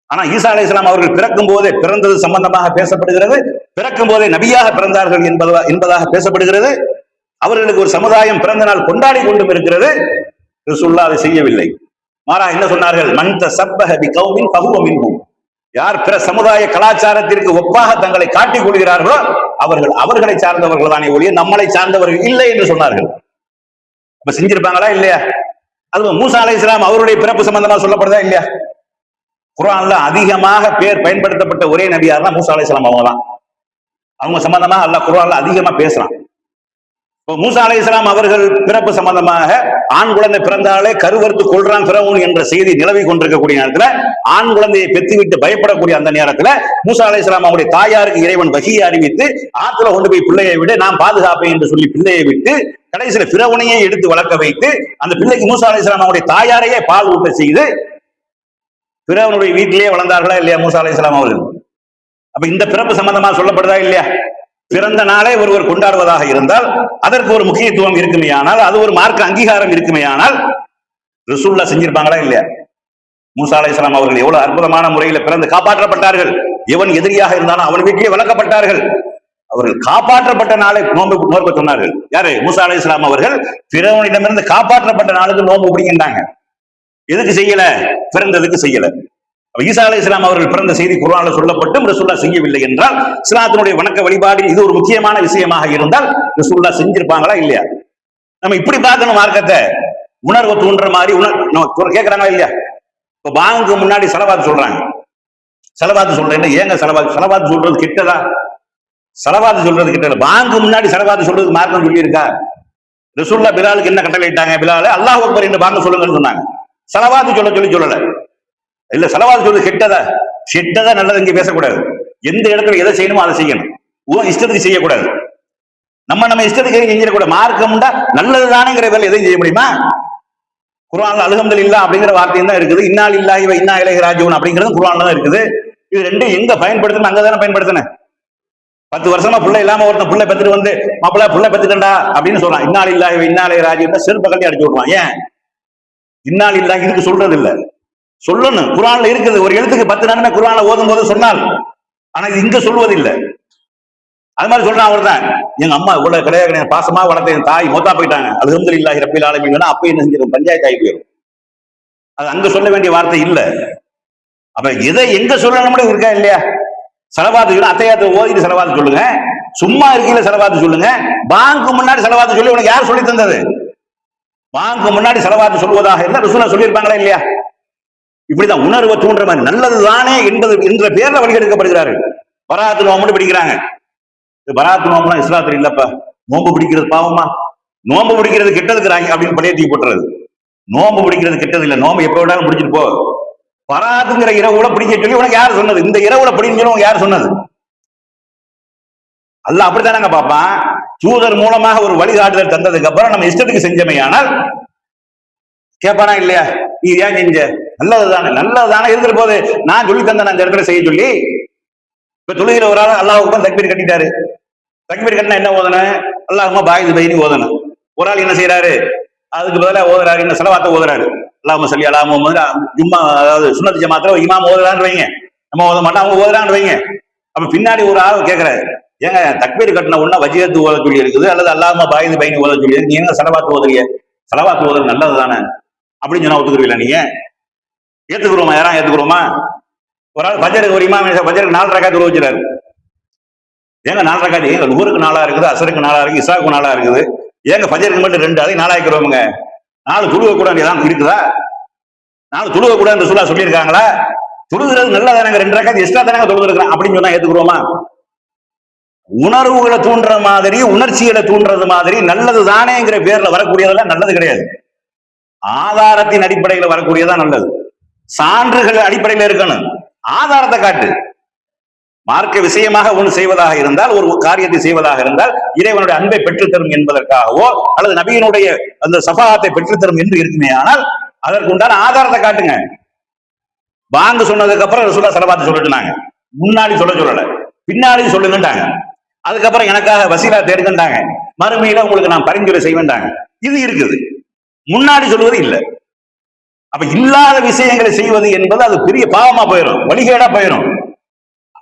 ஆனா ஈசா அலைஹிஸ்ஸலாம் அவர்கள் பிறக்கும் போதே பிறந்தது சம்பந்தமாக பேசப்படுகிறது, பிறக்கும் போதே நபியாக பிறந்தார்கள் என்பதாக பேசப்படுகிறது. அவர்களுக்கு ஒரு சமுதாயம் பிறந்த நாள் கொண்டாடி கொண்டும் இருக்கிறது. ரசூலுல்லாஹ் அதை செய்யவில்லை. மாறா என்ன சொன்னார்கள்? மன் தஸப்பஹ பிகௌமின் ஃபஹுவ மின்ஹும், யார் பிற சமுதாய கலாச்சாரத்திற்கு ஒப்பாக தங்களை காட்டிக் கொள்கிறார்களோ அவர்கள் அவர்களை சார்ந்தவர்கள் தானே ஒழிய நம்மளை சார்ந்தவர்கள் இல்லை என்று சொன்னார்கள். அப்ப செஞ்சிருப்பாங்களா இல்லையா? அது மூசா அலைஹிஸ்ஸலாம் அவருடைய பிறப்பு சம்பந்தமா சொல்லப்படுதா இல்லையா? குர்ஆன்ல அதிகமாக பேர் பயன்படுத்தப்பட்ட ஒரே நபியார்னா மூசா அலைஹிஸ்ஸலாம் அவங்கதான். அவங்க சம்பந்தமா அல்லாஹ் குர்ஆன்ல அதிகமா பேசுறான். மூசா அலைஹிஸ்ஸலாம் அவர்கள் பிறப்பு சம்பந்தமாக ஆண் குழந்தை பிறந்தாலே கருவறுத்து கொள்றான் ஃபிரௌன் என்ற செய்தி நிலவி கொண்டிருக்கக்கூடிய நேரத்துல, ஆண் குழந்தையை பெற்றுவிட்டு பயப்படக்கூடிய அந்த நேரத்துல மூசா அலைஹிஸ்ஸலாம் அவருடைய தாயாருக்கு இறைவன் வஹியை அறிவித்து ஆத்துல கொண்டு போய் பிள்ளையை விட நான் பாதுகாப்பேன் என்று சொல்லி பிள்ளையை விட்டு கடைசியில ஃபிரௌனையே எடுத்து வளர்க்க வைத்து அந்த பிள்ளைக்கு மூசா அலைஹிஸ்ஸலாம் அவருடைய தாயாரையே பால் ஊட்ட செய்து ஃபிரௌனுடைய வீட்டிலேயே வளர்ந்தார்களா இல்லையா மூசா அலைஹிஸ்ஸலாம் அவர்கள்? அப்ப இந்த பிறப்பு சம்பந்தமா சொல்லப்படுதா இல்லையா? பிறந்த நாளை ஒருவர் கொண்டாடுவதாக இருந்தால் அதற்கு ஒரு முக்கியத்துவம் இருக்குமே ஆனால், அது ஒரு மார்க்க அங்கீகாரம் இருக்குமே ஆனால் ரசூலுல்லாஹ் செஞ்சிருப்பாங்களா இல்லையா? மூசா அலைஹிஸ்ஸலாம் அவர்கள் எவ்வளவு அற்புதமான முறையில் பிறந்து காப்பாற்றப்பட்டார்கள். எவன் எதிரியாக இருந்தாலும் அவன் வீட்டிலே வளர்க்கப்பட்டார்கள். அவர்கள் காப்பாற்றப்பட்ட நாளை நோன்பு சொன்னார்கள். யாரு? மூசா அலைஹிஸ்ஸலாம் அவர்கள் பிறவனிடமிருந்து காப்பாற்றப்பட்ட நாளுக்கு நோன்பு பிடிக்கின்றாங்க. எதுக்கு செய்யல? பிறந்ததுக்கு செய்யல. ஈசா அலைஹிஸ்ஸலாம் அவர்கள் பிறந்த செய்தி குர்ஆன்ல சொல்லப்பட்டும் ரசூலுல்லாஹ் செய்யவில்லை என்றால் இஸ்லாத்தினுடைய வணக்க வழிபாடில் இது ஒரு முக்கியமான விஷயமாக இருந்தால் ரசூலுல்லாஹ் செஞ்சிருப்பாங்களா இல்லையா? நம்ம இப்படி பார்க்கணும் மார்க்கத்தை. உணர்வு தூண்டுற மாதிரி கேட்கறாங்களா இல்லையா? இப்ப பாங்குக்கு முன்னாடி ஸலவாத் சொல்றாங்க. ஸலவாத் சொல்றேன், ஏங்க ஸலவாத் சொல்றது கிட்டதா? ஸலவாத் சொல்றது கிட்டல. பாங்கு முன்னாடி ஸலவாத் சொல்றது மார்க்கம் சொல்லி இருக்கா? ரசூலுல்லாஹ் பிலாலுக்கு என்ன கட்டளை இட்டாங்க? பிலால் அல்லாஹ் அக்பர் என்று பாங்க சொல்லுங்கன்னு சொன்னாங்க. ஸலவாத் சொல்லல. இல்ல ஸலவாத் சொல்றது கெட்டதா நல்லது இங்க பேசக்கூடாது. எந்த இடத்துல எதை செய்யணுமோ அதை செய்யணும். இஷ்டத்துக்கு செய்யக்கூடாது. நம்ம இஷ்டத்துக்கு செஞ்சிடக்கூடாது. மார்க்கம் உண்டா நல்லது தானேங்கிற வேலை எதையும் செய்ய முடியுமா? குர்ஆன்ல அல்ஹம்துலில்லாஹ் அப்படிங்கிற வார்த்தையும் தான் இருக்குது. இன்னா லில்லாஹி வ இன்னா இலைஹி ராஜிஊன் அப்படிங்கிறது குர்ஆன்ல தான் இருக்குது. இது ரெண்டும் எங்க பயன்படுத்தணும்? அங்கதானே பயன்படுத்தணும். 10 வருஷமா புள்ள இல்லாம ஒருத்தன் புள்ள பெத்துட்டு வந்து மாப்பிள்ள புள்ள பெத்துட்டா அப்படின்னு சொல்றான். இன்னா லில்லாஹி வ இன்னா இலைஹி ராஜிஊன் செருப்பு கட்டி அடிச்சு விடுறான். ஏன்? இன்னா லில்லாஹி இதுக்கு சொல்றது இல்ல. சொல்லணும். குர்ஆன்ல இருக்குது. ஒரு எழுத்துக்கு 10 நன்மை குர்ஆன்ல ஓதும் போது சொன்னால், ஆனா இது இங்க சொல்வது இல்லை. அது மாதிரி சொல்றான் அவர் தான். எங்க அம்மா இவ்வளவு கிடையாது பாசமா வளர்த்த என் தாய் மொத்தா போயிட்டாங்க. அல்ஹம்துலில்லாஹி ரப்பில் ஆலமீன். அப்ப என்ன செஞ்சிடும்? பஞ்சாயத்து ஆகி போயிடும். அது அங்க சொல்ல வேண்டிய வார்த்தை இல்ல. அப்ப எதை எங்க சொல்லணும்னு இருக்கா இல்லையா? ஸலவாத்து அத்தையாத்தை ஓதிட்டு ஸலவாத்து சொல்லுங்க. சும்மா இருக்கீங்களா ஸலவாத்து சொல்லுங்க. பாங்கு முன்னாடி ஸலவாத்து சொல்லி உனக்கு யார் சொல்லி தந்தது? பாங்கு முன்னாடி ஸலவாத்து சொல்வதாக இருந்தா ரசூலுல்லாஹ் சொல்லியிருப்பாங்களா இல்லையா? இப்படிதான் உணர்வை தூண்டுற மாதிரி நல்லதுதானே என்பது என்ற பேர்ல வழிகெடுக்கப்படுகிறார்கள். பராத்து நோம்பு பிடிக்கிறாங்க. பராத்து நோம்புலாம் இஸ்லாத்துல இல்லப்பா. நோம்பு பிடிக்கிறது பாவமா? நோம்பு பிடிக்கிறது கெட்டதுக்குறாங்க அப்படின்னு பழைய போட்டுறது. நோம்பு பிடிக்கிறது கெட்டது இல்ல. நோம்பு எப்ப விடாலும் பிடிச்சிட்டு போ. பராத்துங்கிற இரவுல பிடிக்க சொல்லி உனக்கு யாரு சொன்னது? இந்த இரவுல பிடின்னு சொல்லி யாரு சொன்னது? அல்ல அப்படித்தானங்க பாப்பான். தூதர் மூலமாக ஒரு வழிகாட்டுதல் தந்ததுக்கு அப்புறம் நம்ம இஷ்டத்துக்கு செஞ்சமையானால் கேட்பானா இல்லையா? நீ ஏன் செஞ்ச? நல்லதுதானே இருக்கிற போது நான் சொல்லி தந்தேன் அந்த இடத்துல செய்ய சொல்லி. இப்ப தொழுகிற ஒரு ஆள் அல்லாஹ் தக்பீர் கட்டிட்டாரு. தக்பீர் கட்டினா என்ன ஓதணும்? அல்லாஹும்ம பாயிது பைனி ஓதணும். ஒரு ஆள் என்ன செய்யறாரு? அதுக்கு பதிலாக ஓதுறாரு. என்ன ஸலவாத்தை ஓதுறாரு. அல்லாஹும்ம ஸல்லி அலா முஹம்மது. ஜும்மா அதாவது சுன்னத் ஜமாத்துல இமாம் ஓதுறான்னு வைங்க. நம்ம ஓத மாட்டோம், அவங்க ஓதுறான்னு வைங்க. அப்ப பின்னாடி ஒரு ஆள் கேட்கிறாரு, ஏங்க தக்பீர் கட்டின உடனே வஜியத்து ஓத சொல்லி இருக்குது, அல்லது அல்லாஹும்ம பாயிது பைனி ஓத சொல்லி இருக்கு, நீங்க ஸலவாத்து ஓதுறீங்க? ஸலவாத்து ஓதுறது நல்லது தானே அப்படின்னு சொன்னா ஒத்துக்குறீங்களா? நீங்க ஏத்துக்குறோமா? யாரா ஏத்துக்குறோமா? ஒரு ஆள் ஃபஜருக்கு ஒரு இமாம் ஃபஜருக்கு 4 ரக்காத் தொழுகிறாரு. ஏங்க 4 ரக்காத்? ஏங்க லுஹருக்கு 4 இருக்குது, அஸ்ருக்கு 4 இருக்கு, இஷாக்கு 4 இருக்குது. ஏங்க ஃபஜருக்கு மட்டும் 2 அதை 4 ஆக்கிடுவோமுங்க. 4 துழுவ கூட இருக்குதா? 4 துழுவ கூட ரசூலுல்லாஹ் சொல்லியிருக்காங்களா? தொழுகிறது நல்லதானங்க, 2 ரக்காத் எக்ஸ்ட்ரா தானங்க தொழுதுருக்கான் அப்படின்னு சொன்னா ஏத்துக்குறோமா? உணர்வுகளை தூண்டுற மாதிரி, உணர்ச்சிகளை தூண்டுறது மாதிரி நல்லது தானேங்கிற பேர்ல வரக்கூடியதெல்லாம் நல்லது கிடையாது. ஆதாரத்தின் அடிப்படையில் வரக்கூடியதான் நல்லது. சான்றுகள் அடிப்படையில் இருக்கணும். ஆதாரத்தை காட்டு. மார்க்க விஷயமாக ஒன்று செய்வதாக இருந்தால், ஒரு காரியத்தை செய்வதாக இருந்தால் இறைவனுடைய அன்பை பெற்றுத்தரும் என்பதற்காகவோ அல்லது நபியினுடைய அந்த ஸஃபாஅத்தை பெற்றுத்தரும் என்று இருக்குமே, ஆனால் அதற்கு உண்டான ஆதாரத்தை காட்டுங்க. பாங்கு சொன்னதுக்கு அப்புறம் ரசூலுல்லாஹ் ஸலவாத்து சொல்லிட்டாங்க. முன்னாடி சொல்லல, பின்னாடி சொல்லுங்கட்டாங்க. அதுக்கப்புறம் எனக்காக வசீலா தேடுங்கட்டாங்க. மறுமையில உங்களுக்கு நான் பரிந்துரை செய்வேன்டாங்க. இது இருக்குது. முன்னாடி சொல்வது இல்லை. அப்ப இல்லாத விஷயங்களை செய்வது என்பது அது பெரிய பாவமா போயிடும், வழிகேடா போயிடும்.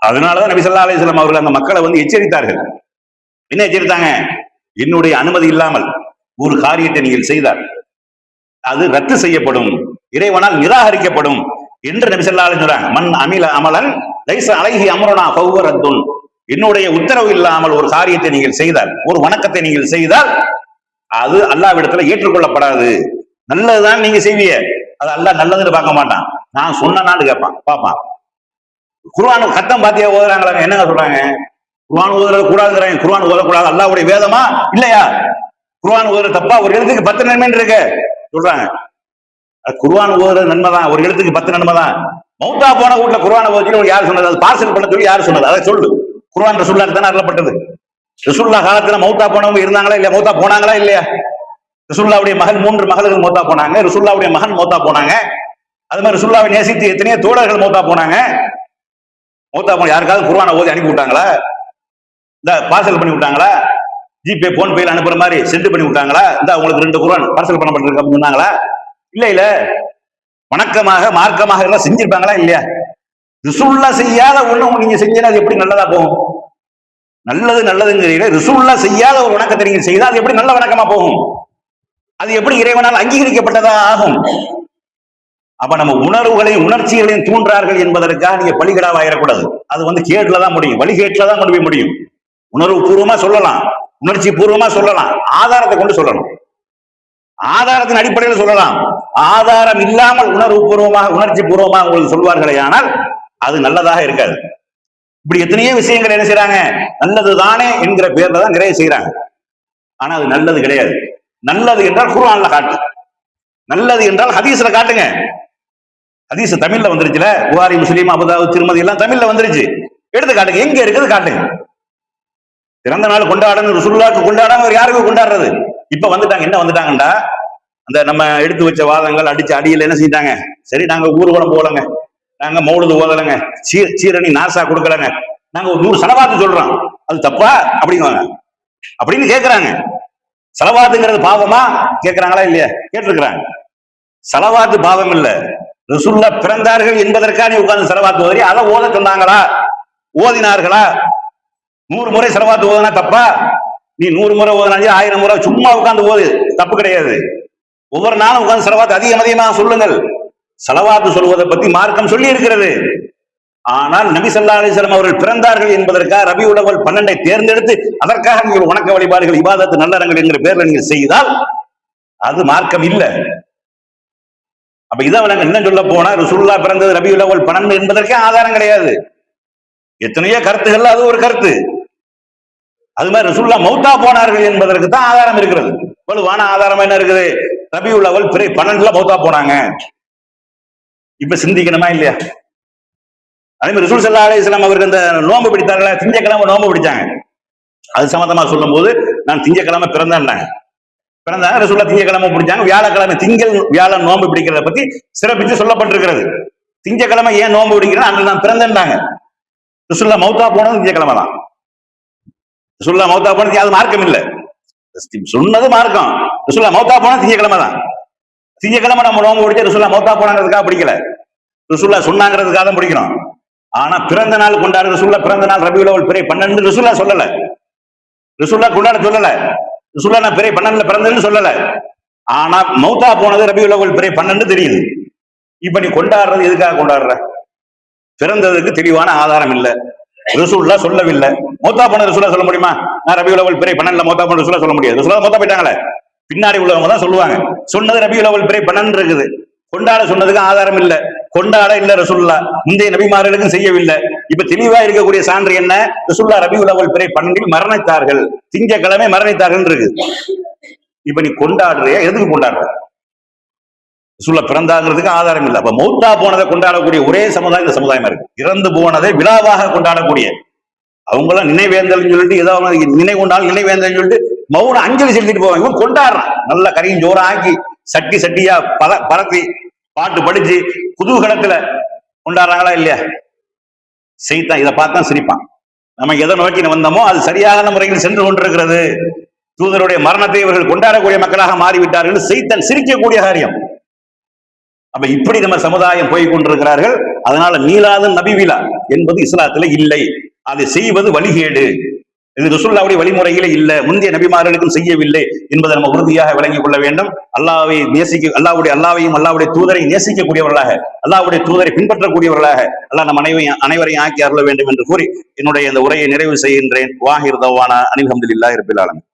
அதனாலதான் நபி ஸல்லல்லாஹு அலைஹி வஸல்லம் அவர்கள் அந்த மக்களை எச்சரித்தார்கள். என்ன எச்சரித்தாங்க? என்னுடைய அனுமதி இல்லாமல் ஒரு காரியத்தை நீங்கள் செய்தால் அது ரத்து செய்யப்படும், இறைவனால் நிராகரிக்கப்படும் என்று நபி ஸல்லல்லாஹு அலைஹி வஸல்லம் சொல்றாங்க. மன் அமில அமலன் லைஸ அலைஹி அம்ருனா ஃபஹுவ ரத்துன். என்னுடைய உத்தரவு இல்லாமல் ஒரு காரியத்தை நீங்கள் செய்தால், ஒரு வணக்கத்தை நீங்கள் செய்தால் அது அல்லாஹ்விடத்துல ஏற்றுக்கொள்ளப்படாது. நல்லதுதான் நீங்க செய்வீங்க, அது அல்லாஹ் நல்லதுன்னு பார்க்க மாட்டான், நான் சொன்னான்னு கேட்பான், பாப்பான். குர்ஆன் கத்தம் பாத்தியா ஓதுறாங்களாங்க, என்னங்க சொல்றாங்க? குர்ஆன் ஓதுறது கூடாதுங்கிறாங்க. குர்ஆன் ஓதக்கூடாது, அல்லாஹ்வுடைய வேதமா இல்லையா? குர்ஆன் ஓதுறது தப்பா? ஒரு எழுத்துக்கு 10 நன்மை இருக்கு சொல்றாங்க. குர்ஆன் ஓதுறது நன்மைதான், ஒரு எழுத்துக்கு 10 நன்மை தான். மௌத்தா போன வீட்டுல குர்ஆன் ஓதி யார் சொன்னது? அது பார்சல் பண்ண சொல்லி யார் சொன்னது? அதை சொல்லு. குர்ஆன் ரசூலுல்லாஹ்க்கு தானே அருளப்பட்டது. ரசூலுல்லாஹ் காலத்துல மௌத்தா போனவங்க இருந்தாங்களா இல்லையா? மௌத்தா போனாங்களா இல்லையா? ரசூலுல்லாஹ்வுடைய மகன் 3 மகள்கள் மௌத்தா போனாங்க. ரசூலுல்லாஹ்வுடைய மகன் மௌத்தா போனாங்க. அது மாதிரி ரசூலுல்லாஹ்வை நேசித்து எத்தனையோ தோழர்கள் மௌத்தா போனாங்க. மௌத்தா போன யாருக்காவது குர்ஆனை ஓதி அனுப்பி விட்டாங்களா? இந்த பார்சல் பண்ணி விட்டாங்களா? ஜிபே போன் பேல அனுப்புற மாதிரி சென்ட் பண்ணி விட்டாங்களா? இந்த உங்களுக்கு 2 குர்ஆன் பார்சல் பண்ணப்பட்டிருக்கு அப்படின்னு சொன்னாங்களா? இல்ல. வணக்கமாக மார்க்கமாக எல்லாம் செஞ்சிருப்பாங்களா இல்லையா? ரிசூலுல்லாஹ் செய்யாத ஒண்ணு நீங்க செஞ்சீங்கன்னா அது எப்படி நல்லதா போகும்? நல்லது நல்லதுங்கிறீங்க, ரிசூலுல்லாஹ் செய்யாத ஒரு வணக்கத்தை நீங்க செய்தால் அது எப்படி நல்ல வணக்கமா போகும்? அது எப்படி இறைவனால் அங்கீகரிக்கப்பட்டதா ஆகும்? அப்ப நம்ம உணர்வுகளையும் உணர்ச்சிகளையும் தூண்டார்கள் என்பதற்காக நீங்க பலிகடாவாயிடக்கூடாது. அது கேட்டுலதான் முடியும், வழிகேட்டுலதான் கொண்டு போய் முடியும். உணர்வு பூர்வமா சொல்லலாம், உணர்ச்சி பூர்வமா சொல்லலாம், ஆதாரத்தை கொண்டு சொல்லணும். ஆதாரத்தின் அடிப்படையில் சொல்லலாம். ஆதாரம் இல்லாமல் உணர்வு பூர்வமாக உணர்ச்சி பூர்வமாக உங்களுக்கு சொல்வார்களே ஆனால் அது நல்லதாக இருக்காது. இப்படி எத்தனையோ விஷயங்கள் என்ன செய்யறாங்க, நல்லதுதானே என்கிற பேர்ல தான் நிறைய செய்யறாங்க. ஆனா அது நல்லது கிடையாது. நல்லது என்றால் குர்ஆன்ல காட்டு, நல்லது என்றால் ஹதீஸ்ல காட்டுங்க. ஹதீஸ் தமிழ்ல வந்துருச்சுல, புகாரி முஸ்லிம் அபுதாவுத் திருமதி எல்லாம் தமிழ்ல வந்துருச்சு. எடுத்து காட்டுங்க, எங்க இருக்குது காட்டுங்க. பிறந்த நாள் கொண்டாடணும் ரசூலுல்லாஹ்க்கு கொண்டாடாம யாருக்கு கொண்டாடுறது? இப்ப வந்துட்டாங்க, என்ன வந்துட்டாங்கடா, அந்த நம்ம எடுத்து வச்ச வாதங்கள் அடிச்சு அடியில் என்ன செஞ்சிட்டாங்க, சரி நாங்க ஊர்வலம் போலங்க, நாங்க மௌலுது ஓதலைங்க, சீரணி நாசா கொடுக்கலங்க, நாங்க ஒரு 100 சலவாத்து சொல்றோம், அது தப்பா அப்படின்னு கேட்கிறாங்க. சலவாத்துங்கிறது பாவமா கேட்கிறாங்களா இல்லையா? கேட்டிருக்கிறாங்க. சலவாத்து பாவம் இல்ல, ரசூலுல்லாஹ் பிறந்தார்கள் என்பதற்காக நீ உட்கார்ந்து சலவாத்து ஓதி அதை ஓத சொன்னாங்களா, ஓதினார்களா? 100 முறை சலவாத்து ஓதுனா தப்பா? நீ 100 முறை ஓதுனாலும் 1000 முறை சும்மா உட்கார்ந்து ஓது, தப்பு கிடையாது. ஒவ்வொரு நாளும் உட்கார்ந்து சலவாத்து அதிகமாக சொல்லுங்கள். சலவாத்து சொல்வதை பத்தி மார்க்கம் சொல்லி இருக்கிறது. ஆனால் நபி ஸல்லல்லாஹு அலைஹி வஸல்லம் அவர்கள் பிறந்தார்கள் என்பதற்காக ரபியுல் அவ்வல் 12 தேர்ந்தெடுத்து அதற்காக நீங்கள் வணக்க வழிபாடுகள் இபாதத்து நல்லறங்கள் என்கிற பேர்ல நீங்க செய்தால் அது மார்க்கம் இல்ல. அப்ப இதை என்ன சொல்ல போனா, ரசூலுல்லாஹ் பிறந்தது ரபியுல் அவ்வல் 12 என்பதற்கே ஆதாரம் கிடையாது. எத்தனையோ கருத்துகள் அது ஒரு கருத்து. அது மாதிரி ரசூலுல்லாஹ் மௌத்தா போனார்கள் என்பதற்கு தான் ஆதாரம் இருக்கிறது. வலுவான ஆதாரம் என்ன இருக்குது? ரபியுல் அவ்வல் 12 மௌத்தா போனாங்க. இப்ப சிந்திக்கணுமா இல்லையா? அதே மாதிரி ரசூல் ஸல்லல்லாஹு அலைஹி வஸல்லம் அவர்கள் அந்த நோன்பு பிடித்தார்களா, திங்கக்கிழமை நோன்பு பிடிச்சாங்க. அது சம்பந்தமா சொல்லும் போது நான் திங்கக்கிழமை பிறந்தாங்க, ரசூலுல்லாஹ் திங்கக்கிழமை பிடிச்சாங்க. வியாழக்கிழமை திங்கள் வியாழன் நோன்பு பிடிக்கிறத பத்தி சிறப்பித்து சொல்லப்பட்டிருக்கிறது. திங்கக்கிழமை ஏன் நோன்பு பிடிக்கிறேன், அன்று நான் பிறந்தேன்னாங்க. ரசூலுல்லாஹ் மௌத்தா போனது திங்கக்கிழமை தான். ரசூலுல்லாஹ் மௌத்தா போனது அது மார்க்கம் இல்ல, சொன்னது மார்க்கம். ரசூலுல்லாஹ் மௌத்தா போனது திங்கக்கிழமை தான். திங்கக்கிழமை நம்ம நோன்பு பிடிச்ச ரசூலுல்லாஹ் மௌத்தா போனாங்கிறதுக்காக பிடிக்கல, ரசூலுல்லாஹ் சொன்னாங்கிறதுக்காக தான் பிடிக்கிறோம். ஆனா பிறந்த நாள் கொண்டாடு, ரசூலுல்லாஹ் பிறந்த நாள் ரபியுல் அவ்வல் 12 ரசூலுல்லாஹ் சொல்லல, ரசூலுல்லாஹ் கொண்டாட சொல்லல, ரசூலுல்லாஹ் நான் 12 பிறந்ததுன்னு சொல்லல. ஆனா மௌத்தா போனது ரபியுல் அவ்வல் 12 தெரியுது. இப்ப நீ கொண்டாடுறது எதுக்காக கொண்டாடுற? பிறந்ததுக்கு தெளிவான ஆதாரம் இல்ல, ரசூலுல்லாஹ் சொல்லவில்லை. மௌத்தா போன ரசூலுல்லாஹ் சொல்ல முடியுமா? நான் ரபியுல் அவ்வல் 12 மௌத்தா போன ரசூலுல்லாஹ் சொல்ல முடியாது. ரசூலுல்லாஹ் மௌத்தா போயிட்டாங்களே, பின்னாடி உள்ளவங்க தான் சொல்லுவாங்க. சொன்னது ரபியுல் அவ்வல் 12 இருக்குது, கொண்டாட சொன்னதுக்கு ஆதாரம் இல்ல, கொண்டாட இல்ல ரசூலுல்லாஹ், முந்தைய நபிமார்களுக்கும் செய்யவில்லை. இப்ப தெளிவா இருக்கக்கூடிய சான்று என்ன? ரசூலுல்லாஹ் ரபியுல் அவ்வல் 12 மரணித்தார்கள், திங்கக்கிழமை மரணித்தார்கள் இருக்கு. இப்ப நீ கொண்டாடுறியா? எதுக்கு கொண்டாடுற? ரசூலுல்லாஹ் பிறந்தாங்கிறதுக்கு ஆதாரம் இல்லை. அப்ப மௌத்தா போனதை கொண்டாடக்கூடிய ஒரே சமுதாயம் இந்த சமுதாயமா இருக்கு. இறந்து போனதை விழாவாக கொண்டாடக்கூடிய, அவங்களாம் நினைவேந்தல் சொல்லிட்டு ஏதாவது நினைவுண்டால் நினைவேந்தல் சொல்லிட்டு மௌன அஞ்சலி செலுத்திட்டு போவாங்க. இவன் கொண்டாடுறான், நல்ல கறியும் ஜோரா ஆக்கி சட்டி சட்டியா பரத்தி பாட்டு படிச்சு குதூகலத்துல கொண்டாடுறாங்களா இல்லையா? செய்தான் இதை பார்த்தா சிரிப்பான். நம்ம எதை நோக்கி வந்தோமோ அது சரியான முறையில் சென்று கொண்டிருக்கிறது. தூதருடைய மரணத்தை இவர்கள் கொண்டாடக்கூடிய மக்களாக மாறிவிட்டார்கள், செய்தான் சிரிக்கக்கூடிய காரியம். அப்ப இப்படி நம்ம சமுதாயம் போய் கொண்டிருக்கிறார்கள். அதனால மீலாது நபி விழா என்பது இஸ்லாத்துல இல்லை, அதை செய்வது வழிகேடு. இது ரசூலுல்லாஹ்வுடைய வழிமுறையிலே இல்ல, முந்தைய நபிமார்களுக்கும் செய்யவில்லை என்பதை நம்ம உறுதியாக விளங்கிக் கொள்ள வேண்டும். அல்லாஹ்வை நேசிக்க, அல்லாஹ்வையும் அல்லாஹ்வுடைய தூதரை நேசிக்கக்கூடியவர்களாக, அல்லாஹ்வுடைய தூதரை பின்பற்றக்கூடியவர்களாக அல்லாஹ் நம் அனைவரையும் ஆக்கி அருள வேண்டும் என்று கூறி என்னுடைய இந்த உரையை நிறைவு செய்கின்றேன். வாஹிர் தவானா அனில் ஹம்துலில்லாஹி ரப்பில் ஆலமீன்.